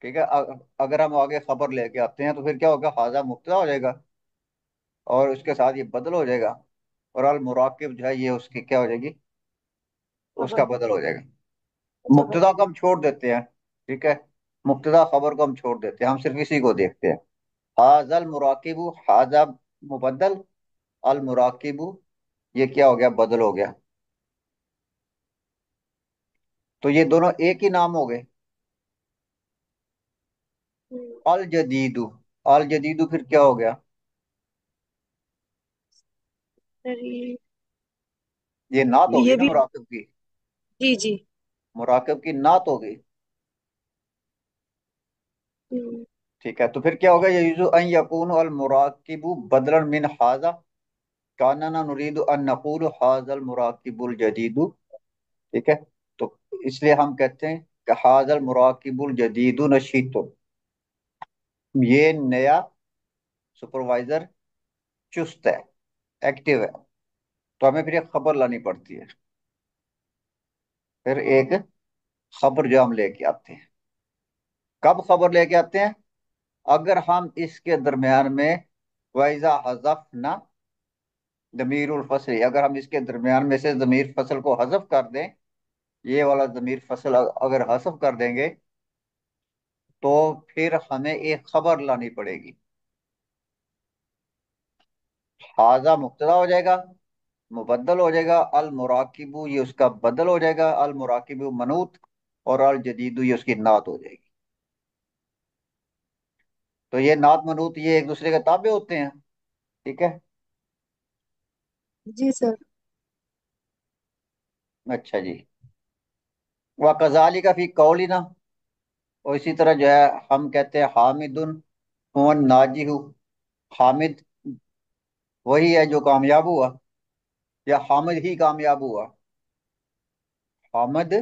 ठीक है। अगर हम आगे खबर लेके आते हैं तो फिर क्या होगा, हाजा मुब्तदा हो जाएगा और उसके साथ ये बदल हो जाएगा, और अल मुराकिब जो है ये उसकी क्या हो जाएगी, उसका खबर। बदल हो जाएगा। अच्छा मुब्तदा खबर। को हम छोड़ देते हैं, ठीक है। मुब्तदा खबर को हम छोड़ देते हैं, हम सिर्फ इसी को देखते हैं। हाजल मुराकिबु, हाजा मुबद्दल, अल मुराकिबु ये क्या हो गया, बदल हो गया। तो ये दोनों एक ही नाम हो गए। हम्म, अल जदीदु, अल जदीदु फिर क्या हो गया, सर ये नात होगी ये ना भी। मुराकिब की, जी जी। मुराकिब की नात होगी। हम्म, ठीक है, तो फिर क्या होगा, यजुजु अन यकून अल मुराकिबु बदलन मिन हाजा, कानना नुरीदु अन नकूल हाजल मुराकिबुल जदीदु, ठीक है। तो इसलिए हम कहते हैं कि हाजल मुराकिबुल जदीदु नशीतुन, ये नया सुपरवाइजर चुस्त है, एक्टिव है। तो हमें फिर एक खबर लानी पड़ती है, फिर एक खबर जो हम लेके आते हैं। कब खबर लेके आते हैं, अगर हम इसके दरमियान में वाइजा हजफ ना जमीरुल फसल, अगर हम इसके दरमियान में से जमीर फसल को हजफ कर दें, ये वाला जमीर फसल अगर हजफ कर देंगे, तो फिर हमें एक खबर लानी पड़ेगी। हाजा मुब्तदा हो जाएगा, मुबद्दल हो जाएगा, अल मुराकिबु ये उसका बदल हो जाएगा, अल मुराकिबु मनूत, और अल जदीदु ये उसकी नात हो जाएगी। तो ये नात मनूत ये एक दूसरे के ताबे होते हैं, ठीक है। जी सर। अच्छा जी। वह कजाली का फी कौलिना, और इसी तरह जो है हम कहते हैं हामिदुन हुवन नाजिहु, हामिद वही है जो कामयाब हुआ, या हामिद ही कामयाब हुआ, हामिद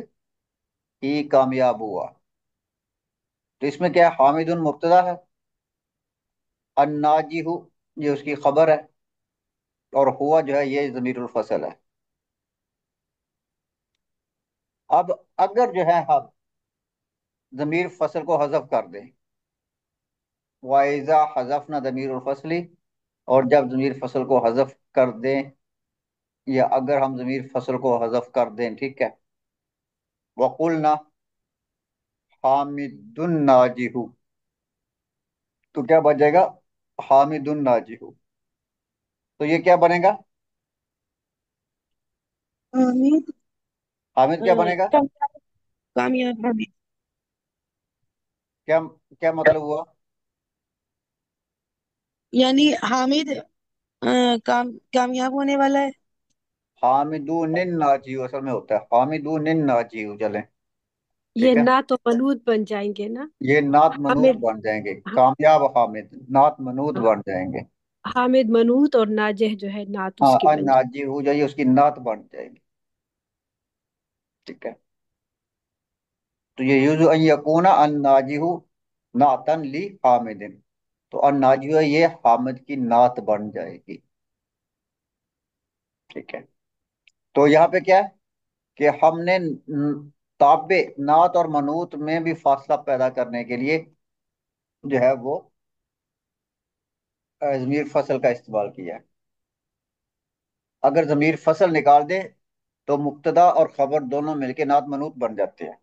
ही कामयाब हुआ। तो इसमें क्या है, हामिदुन मुब्तदा है, अन्नाजिहु ये उसकी खबर है, और हुआ जो है ये जमीरुल फसल है। अब अगर जो है हम जमीर फसल को हजफ कर दें, वाइजा हजफ ना जमीरुल फसली, और जब जमीर फसल को हजफ कर दें, या अगर हम जमीर फसल को हजफ कर दें, ठीक है, वकुलना हामिदुन नाजिहु, तो क्या बच जाएगा, हामिदुन नाजिहु। तो ये क्या बनेगा, हामिद। हामिद क्या बनेगा, कामयाब। कामयाब हामिद। क्या क्या मतलब हुआ। यानी हामिद کامیاب ہونے والا ہے. حامدون ناجیو اصل میں ہوتا ہے حامدون ناجیو، چلیں یہ ٹھیک ہے. نہ تو منوط بن جائیں گے نا. یہ نعت منوط حامد. بن جائیں گے، کامیاب حامد نعت منوط بن جائیں گے. حامد منوط اور ناجح جو ہے نعت اس ہاں کی ان بن جائے. ناجی ہو جائیے، اس کی نعت بن جائے گی. ٹھیک ہے. تو یہ یوزو ان یکونا ان ناجیہ نعتن لی حامدن، تو ان ناجیہ یہ حامد کی نعت بن جائے گی. ٹھیک ہے. تو یہاں پہ کیا ہے کہ ہم نے تابع نعت اور منوط میں بھی فاصلہ پیدا کرنے کے لیے جو ہے وہ ضمیر فصل کا استعمال کیا ہے. اگر ضمیر فصل نکال دیں تو مبتدا اور خبر دونوں مل کے نعت منوط بن جاتے ہیں.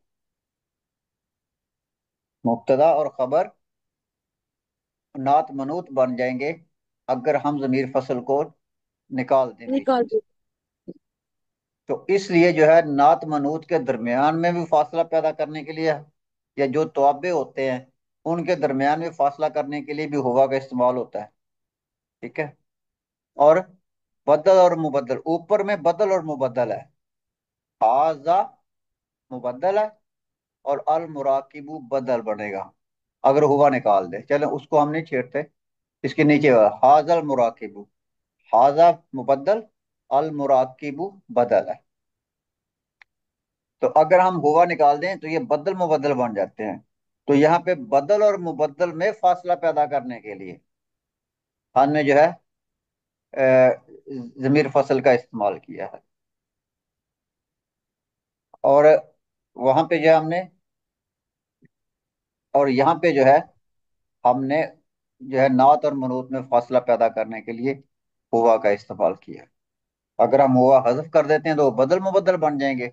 مبتدا اور خبر نعت منوط بن جائیں گے اگر ہم ضمیر فصل کو نکال دیں بیچ نکال میں سے. دو. تو اس لیے جو ہے نعت منوط کے درمیان میں بھی فاصلہ پیدا کرنے کے لیے یا جو توابع ہوتے ہیں ان کے درمیان میں فاصلہ کرنے کے لیے بھی ہوا کا استعمال ہوتا ہے. ٹھیک ہے. اور بدل اور مبدل، اوپر میں بدل اور مبدل ہے. حاضہ مبدل ہے اور المراکب بدل بنے گا اگر ہوا نکال دے. چلیں اس کو ہم نہیں چھیڑتے، اس کے نیچے حاض المراکب، حاضہ مبدل، المراکب بدل ہے. تو اگر ہم ہوا نکال دیں تو یہ بدل مبدل بن جاتے ہیں. تو یہاں پہ بدل اور مبدل میں فاصلہ پیدا کرنے کے لیے ہم نے جو ہے ضمیر فصل کا استعمال کیا ہے. اور وہاں پہ جو ہم نے اور یہاں پہ جو ہے ہم نے جو ہے نعت اور منوط میں فاصلہ پیدا کرنے کے لیے ہوا کا استعمال کیا. اگر ہم ہوا حذف کر دیتے ہیں تو وہ بدل مبدل بن جائیں گے،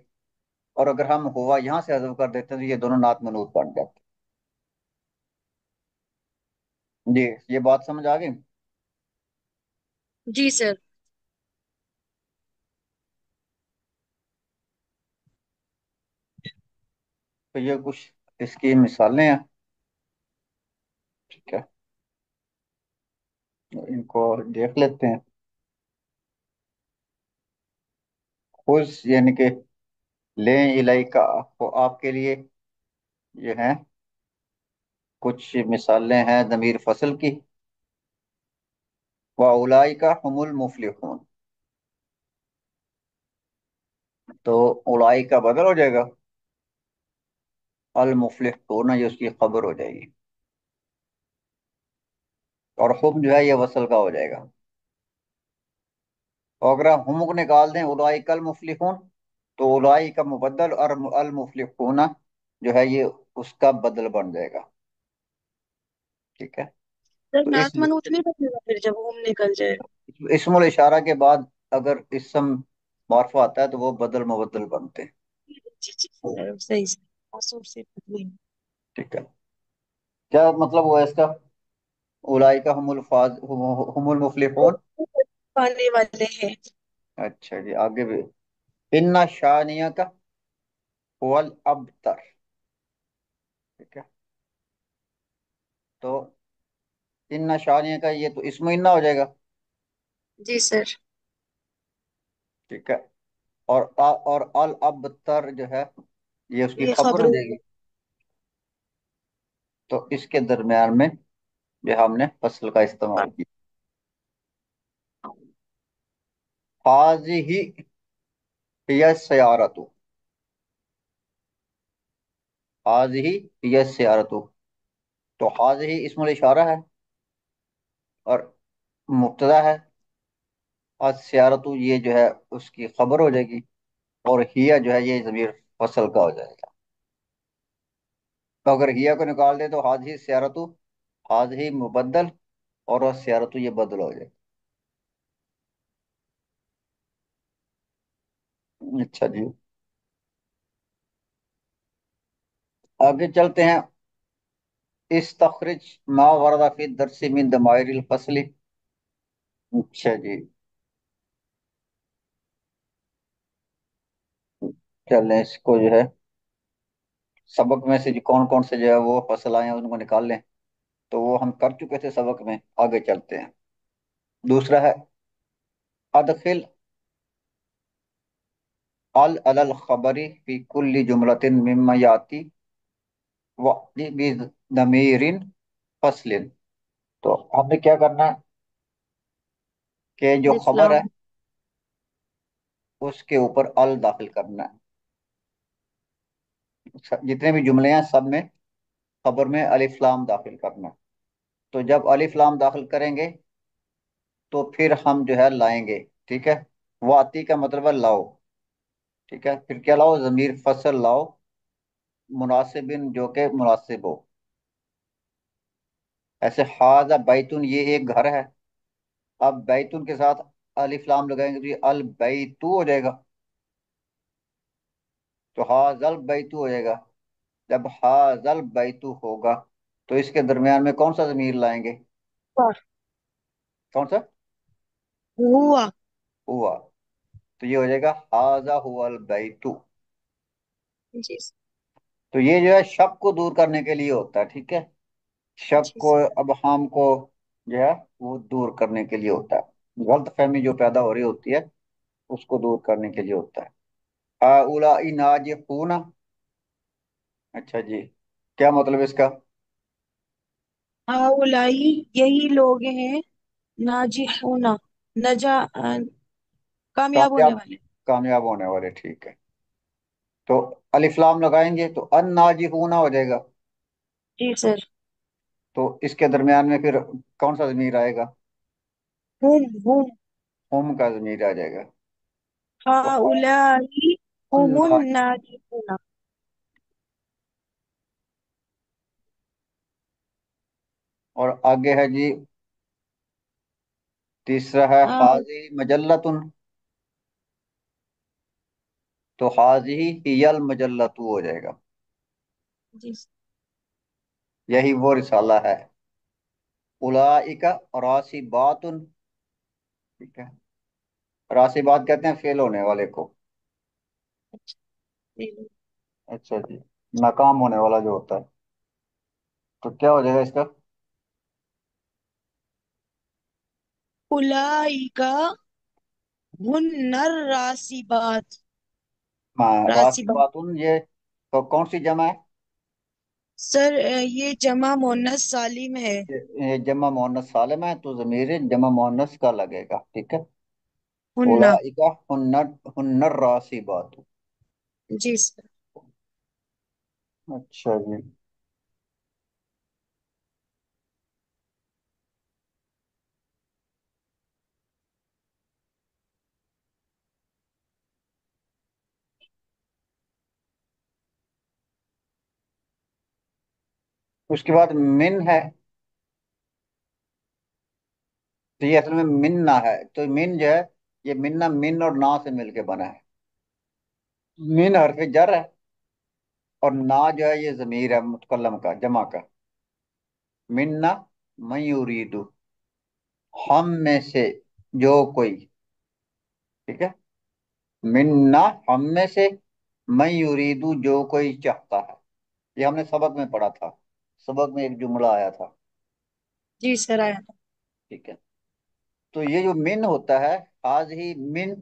اور اگر ہم ہوا یہاں سے حذف کر دیتے ہیں تو یہ دونوں نعت منوط بن جاتے ہیں. جی یہ بات سمجھ آ گئی. جی سر. تو یہ کچھ اس کی مثالیں ہیں. ٹھیک ہے، ان کو دیکھ لیتے ہیں. خوش یعنی کہ لیں الہی کا، آپ کے لیے یہ ہیں کچھ مثالیں ہیں ضمیر فصل کی. وَأُولَئِكَ هُمُ الْمُفْلِحُونَ، تو اولائی کا بدل ہو جائے گا، المفلحون یہ اس کی خبر ہو جائے گی، اور حکم جو ہے یہ وصل کا ہو جائے گا. اور اگر ہم ہم کو نکال دیں اولئک المفلحون تو اولائی کا مبدل اور المفلحون جو ہے یہ اس کا بدل بن جائے گا. ٹھیک ہے. سر تو نعت منوط نہیں بنے گا پھر جب ہوم نکل جائے. اسم الاشارہ کے بعد اگر اسم معرفہ آتا ہے تو وہ بدل مبدل بنتے ہیں. جی جی سر صحیح سے اصول سے نہیں. ٹھیک ہے. کیا مطلب ہوا اس کا؟ اولئک هم المفلحون. پانے والے ہیں. اچھا جی آگے بھی ان شانیہ کا هو الابتر. ٹھیک ہے. تو ان شانیہ کا یہ تو اسم انہ ہو جائے گا. جی سر. ٹھیک ہے. اور الابتر جو ہے یہ اس کی یہ خبر خبر. ہو جائے گی. تو اس کے درمیان میں جو ہم نے فصل کا استعمال کیا. حاضی ہی السیارۃ، حاضی ہی السیارۃ، تو حاضی اسم الاشارہ ہے اور مبتدا ہے، السیارۃ یہ جو ہے اس کی خبر ہو جائے گی، اور ہیا جو ہے یہ ضمیر فصل کا ہو جائے گا. تو اگر ہیا کو نکال دے تو حاضی سیارتو، حاضی مبدل اور سیارتو یہ بدل ہو جائے. اچھا جی آگے چلتے ہیں. استخرج ما ورد فی الدرس من ضمائر الفصل. اچھا جی چلیں اس کو جو ہے سبق میں سے جو کون کون سے جو ہے وہ فصل آئے ہیں ان کو نکال لیں. تو وہ ہم کر چکے تھے سبق میں، آگے چلتے ہیں. دوسرا ہے अदखिल अल अलल खबरी फी कुल्ली जुमलतिन मिम्मा याति वक्ति बि दमीरिन फसलिन। तो हमने क्या करना है कि जो खबर है इस्लाम। उसके ऊपर अल दाखिल करना है। जितने भी जुमले हैं सब में खबर में अलिफ लाम दाखिल करना है। तो जब अलिफ लाम दाखिल करेंगे तो फिर हम जो है लाएंगे। ठीक है। वाती का मतलब है लाओ। ठीक है। फिर क्या लाओ? जमीर फसल लाओ मुनासिबिन जो के मुनासिब हो। ऐसे हाजा बैतुन ये एक घर है। अब बैतुन के साथ अलिफ लाम लगाएंगे तो ये अल बैतु हो जाएगा। तो हाजल बैतु हो जाएगा। जब हाजल बैतु होगा तो इसके दरमियान में कौन सा जमीर लाएंगे? हुआ। कौन सा? हुआ। हुआ। तो ये हो जाएगा हाजा हुवल बैतु। जी। तो ये जो है शक को दूर करने के लिए होता है। ठीक है। शक जी को सर। अब हम को जो है वो दूर करने के लिए होता है। गलत फहमी जो पैदा हो रही होती है उसको दूर करने के लिए होता है। उला नाजिहूना। अच्छा जी। क्या मतलब इसका? हाउलाई यही लोग हैं, नाजिहुना, नजा कामयाब होने कामयाब। वाले। कामयाब होने वाले। ठीक है। तो अलिफ लाम लगाएंगे तो अन नाजिहूना हो जाएगा। जी सर। तो इसके दरमियान में फिर कौन सा जमीर आएगा? हुम। हम का जमीर आ जाएगा। तो हाउलाई हुमुन नाज। नाजिहुना। और आगे है जी तीसरा है हाँ। हाजी मजल्लतुन। तो हाजी हियल मजल्लतु हो जाएगा। जी। यही वो रिसाला है। उलाइका रासिबातुन। ठीक है। रासिबात कहते हैं फेल होने वाले को। अच्छा। ले लो। अच्छा जी। नाकाम होने वाला जो होता है। तो क्या हो जाएगा इसका? उलाइका हुन्नर रासिबात। हाँ रासिबात। रासिबातुन ये तो कौन सी जमा है? सर ये जमा मोनस सालिम है। ये जमा मोहन्नस सालिम है तो जमीर जमा मोहन्नस का लगेगा। ठीक है। हुन्ना। उलाइका हुन्नर हुन्नर रासिबात। जी सर। अच्छा जी। उसके बाद मिन है। तो ये असल में मिन्ना है। तो मिन जो है ये मिन्ना मिन और ना से मिलके बना है। मिन हरफ जर है और ना जो है ये जमीर है मुतकल्लम का जमा का। मिन्ना मयूरीदु हम में से जो कोई। ठीक है। मिन्ना हम में से मयूरीदु जो कोई चाहता है। ये हमने सबक में पढ़ा था। सबक में एक जुमला आया था। जी सर आया था। ठीक है। तो ये जो मिन होता है आज ही मिन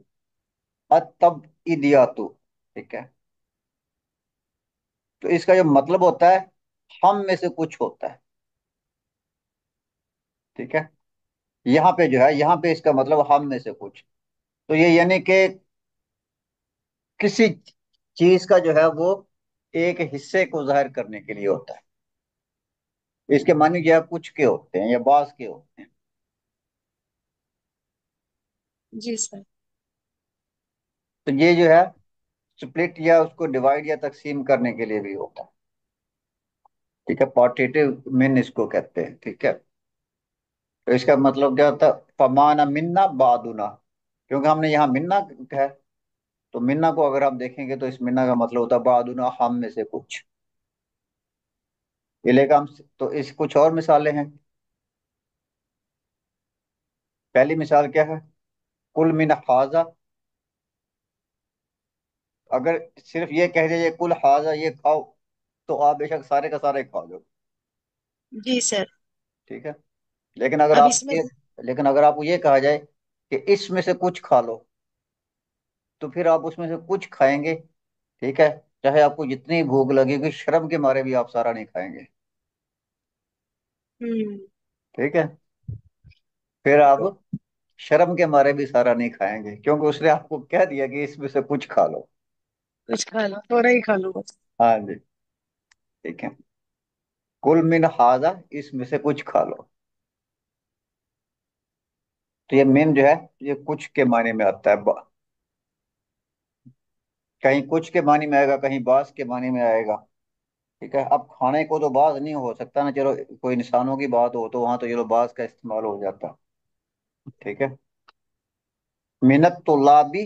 अतब इदियातु। ठीक है। तो इसका जो मतलब होता है हम में से कुछ होता है। ठीक है। यहाँ पे जो है यहाँ पे इसका मतलब हम में से कुछ। तो ये यानी कि किसी चीज का जो है वो एक हिस्से को जाहिर करने के लिए होता है। इसके मानी जो है कुछ के होते हैं या बाज के होते हैं। जी सर। तो ये जो है स्प्लिट या उसको डिवाइड या तकसीम करने के लिए भी होता है। ठीक है। पार्टिटिव मिन इसको कहते हैं। ठीक है। तो इसका मतलब क्या होता है? फमाना मिन्ना बादुना। क्योंकि हमने यहाँ मिन्ना है तो मिन्ना को अगर आप देखेंगे तो इस मिन्ना का मतलब होता है बादुना हम में से कुछ। ये लेगा हम। तो इस कुछ और मिसालें हैं। पहली मिसाल क्या है? कुल मिन हाजा। अगर सिर्फ ये कह दीजिए कुल हाजा ये खाओ तो आप बेशक सारे का सारे खा लो। जी सर। ठीक है। लेकिन अगर अब आप इसमें ये लेकिन अगर आपको ये कहा जाए कि इस में से कुछ खा लो, तो फिर आप उसमें से कुछ खाएंगे। ठीक है, चाहे आपको जितनी भूख लगेगी, शर्म के मारे भी आप सारा नहीं खाएंगे। हम्म। ठीक है, फिर आप शर्म के मारे भी सारा नहीं खाएंगे, क्योंकि उसने आपको कह दिया कि इसमें से कुछ खा लो। कुछ खा लो, थोड़ा ही खा लो बस। हाँ जी। ठीक है, कुल मिन हाजा, इसमें से कुछ खा लो। तो ये मिन जो है, ये कुछ के माने में आता है। कहीं कुछ के माने में आएगा, कहीं बास के माने में आएगा। ठीक है, अब खाने को तो बाज नहीं हो सकता ना, चलो कोई इंसानों की बात हो तो वहां तो चलो बाज का इस्तेमाल हो जाता। ठीक है, मिनत तो लाबी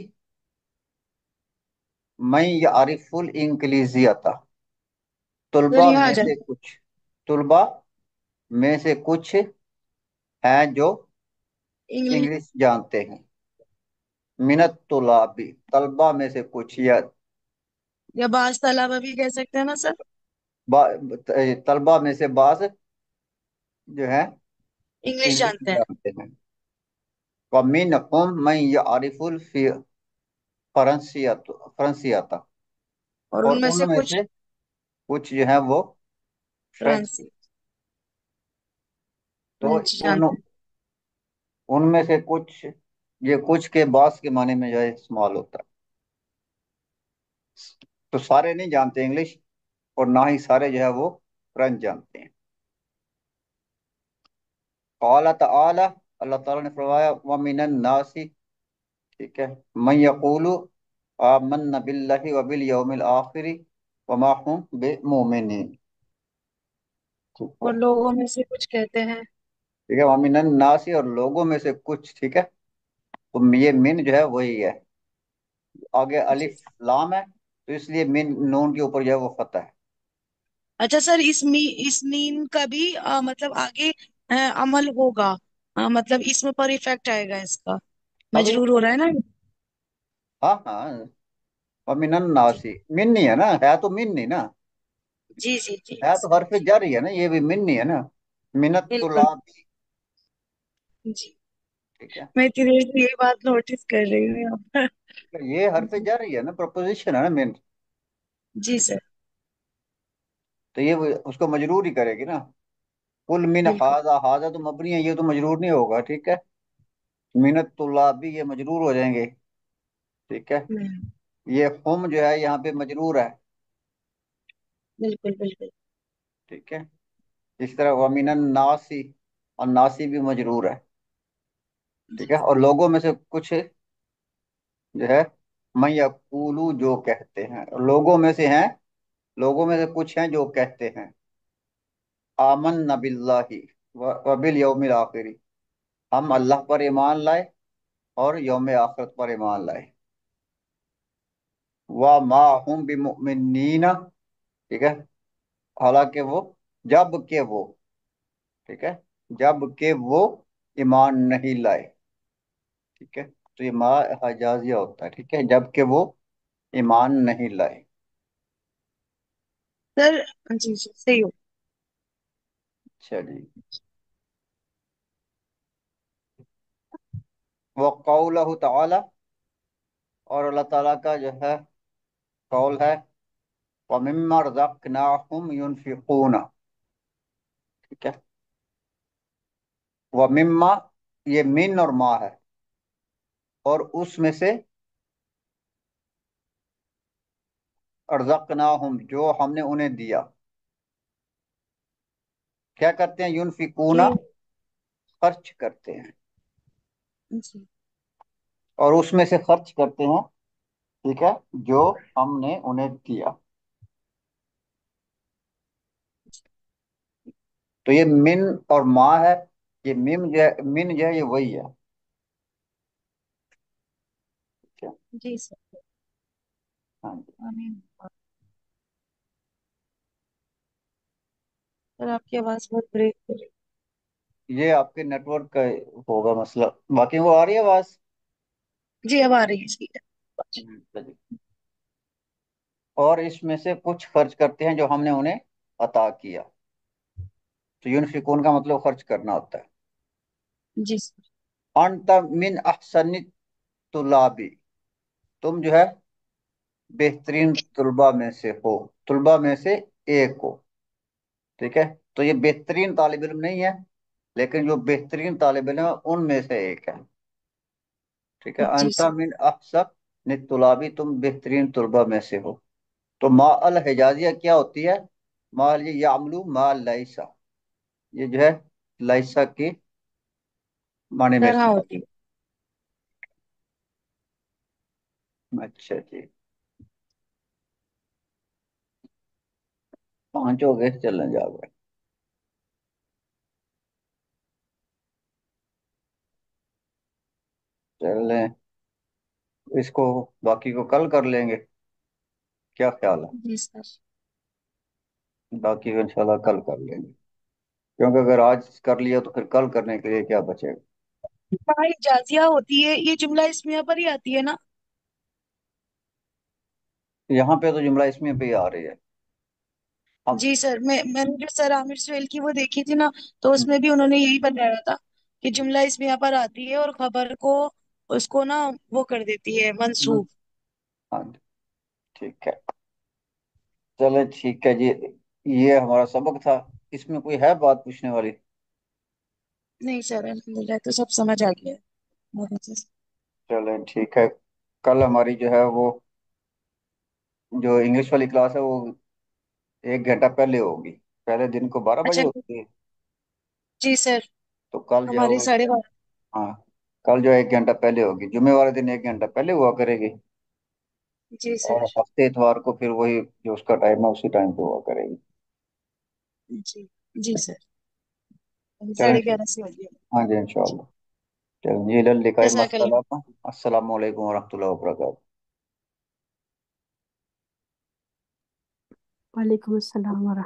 मैं यारिफुल इंग्लिजियता, सर तुलबा यहाँ आ में जाए। से कुछ, तुलबा में से कुछ हैं जो इंग्लिश। इंग्लिश जानते हैं। मिनत तो लाबी, तलबा में से कुछ, या या बास तालाबा भी कह सकते हैं ना सर। तलबा में से बाज जो है इंग्लिश इंग्लिश जानते हैं। जानते हैं। वमिन हम मैं यारिफुल फरंसियत, और और उनमें से उनमें कुछ से कुछ जो है वो फ्रेंच। फ्रांसी। तो फ्रेंच उन जानते हैं। उनमें से कुछ, ये कुछ के बास के माने में जो है इस्तेमाल होता है। तो सारे नहीं जानते इंग्लिश, और ना ही सारे जो है वो फ्रेंच जानते हैं। क़ाल तआला, अल्लाह ताला ने फरमाया, व मिनन नासी, ठीक है, मन यक़ूलु आमन्ना बिल्लाहि व बिल यौमिल आखिर व मा हुम बिमुमिनीन। ठीक है। और लोगों में से कुछ कहते हैं। ठीक है, व मिनन नासी, और लोगों में से कुछ। ठीक है, तो ये मिन जो है वही है। आगे जी। अलिफ लाम है, तो इसलिए मिन नून के ऊपर जो है वो फतह है। अच्छा सर, इस मीन का भी मतलब आगे अमल होगा। मतलब इसमें पर इफेक्ट आएगा इसका। अभी मजरूर हो रहा है ना। हाँ हाँ, व मिनन जी नासी मिन नहीं है ना, है तो मिन नहीं ना, जी जी जी। है तो हरफ जारी है ना, ये भी मिन नहीं है ना। मिनत तो बिल्कुल। लाभ। जी। ठीक है, मैं इतनी देर से ये बात नोटिस कर रही हूँ यहाँ पर। ये हरफ जी। जारी है ना, प्रपोजिशन है ना मिन। जी सर। तो ये उसको मजरूर ही करेगी ना। कुल मिन बिल्कुल। हाजा, हाजा तो मबनी है, ये तो मजरूर नहीं होगा। ठीक है, मिनत तो लाभ भी ये मजरूर हो जाएंगे। ठीक है, हम्म। ये हम जो है यहाँ पे मजरूर है। बिल्कुल बिल्कुल। ठीक है, इस तरह वमिनन नासी, और नासी भी मजरूर है। ठीक जी। है, और लोगों में से कुछ जो है, मैं यकूलू जो कहते हैं, लोगों में से हैं, लोगों में से कुछ हैं जो कहते हैं, आमन बिल्लाहि व बिल यौमिल आखिरी, हम अल्लाह पर ईमान लाए और यौम आखिरत पर ईमान लाए। व मा हुम बिमुमिनीना, ठीक है, हालांकि वो, जब के वो, ठीक है, जब के वो ईमान नहीं लाए। ठीक है, तो ये मा हजाजिया होता है। ठीक है, जब के वो ईमान नहीं लाए। सर जी जी सही हो। चलिए, वो कौलहु ताला, और अल्लाह ताला का जो है कौल है, व मिम्मा रज़क़नाहुम युनफिकून। ठीक है, व मिम्मा, ये मिन और मा है, और उसमें से रज़क़नाहुम, जो हमने उन्हें दिया। क्या करते हैं, युनफिकूना, जी खर्च करते हैं, जी। और उसमें से खर्च करते हैं। ठीक है, जो हमने उन्हें दिया। तो ये मिन और मा है, ये मिम जो है, मिन जो है ये वही है। ठीक है, जी सर। हाँ जी। आमीन। सर आपकी आवाज बहुत ब्रेक हो रही ये आपके नेटवर्क का होगा मसला, बाकी वो आ रही है आवाज। है। जी अब आ रही है जी। चलिए। और इसमें से कुछ खर्च करते हैं जो हमने उन्हें अता किया। तो यूनफिकून का मतलब खर्च करना होता है। जी सर। अंत मिन अहसनी तुलाबी, तुम जो है बेहतरीन तुलबा में से हो, तुलबा में से एक हो। ठीक है, तो ये बेहतरीन तालिब इल्म नहीं है, लेकिन जो बेहतरीन तालिब इल्म है उनमें से एक है। ठीक है, जी अंता सर। मिन अहसन तुलाबी, तुम बेहतरीन तुलबा में से हो। तो मा अल हिजाजिया क्या होती है? माल ये यामलू माल लाइसा, ये जो है लाइसा के माने में तरह से। होती है। अच्छा जी, 5 हो गए, चलने जा रहे। चलें, इसको बाकी को कल कर लेंगे, क्या ख्याल है? जी सर। बाकी को इंशाल्लाह कल कर लेंगे, क्योंकि अगर आज कर लिया तो फिर कल करने के लिए क्या बचेगा। भाई जाजिया होती है, ये जुमला इसमिया पर ही आती है ना? यहाँ पे तो जुमला इसमें पे ही आ रही है। अब जी सर, मैंने जो सर आमिर सुहेल की वो देखी थी ना, तो उसमें भी उन्होंने यही बताया था कि जुमला इसमिया पर आती है और खबर को उसको ना वो कर देती है मंसूब। हाँ जी, ठीक है। चले ठीक है जी, ये हमारा सबक था। इसमें कोई है बात पूछने वाली? नहीं सर, अल्हम्दुलिल्लाह तो सब समझ आ गया है बहुत अच्छे से। चले ठीक है, कल हमारी जो है वो जो इंग्लिश वाली क्लास है वो 1 घंटा पहले होगी। पहले दिन को 12 बजे अच्छा। होती है, जी सर। तो कल जो है हमारे वो, 12:30। हाँ, कल जो है 1 घंटा पहले होगी। जुम्मे वाले दिन 1 घंटा पहले हुआ करेगी, जी और सर। हफ्ते इतवार को फिर वही जो उसका टाइम है उसी टाइम पे हुआ करेगी। जी। जी सर। अभी चलें साढ़े ठीक, ग्यारह से हो गया। हाँ जी इंशाल्लाह। चलें, ये लिखाई जज़ाकल्लाह। मसला था। अस्सलाम वालेकुम वरहमतुल्लाहि वबरकातुहू। वालेकुम अस्सलाम।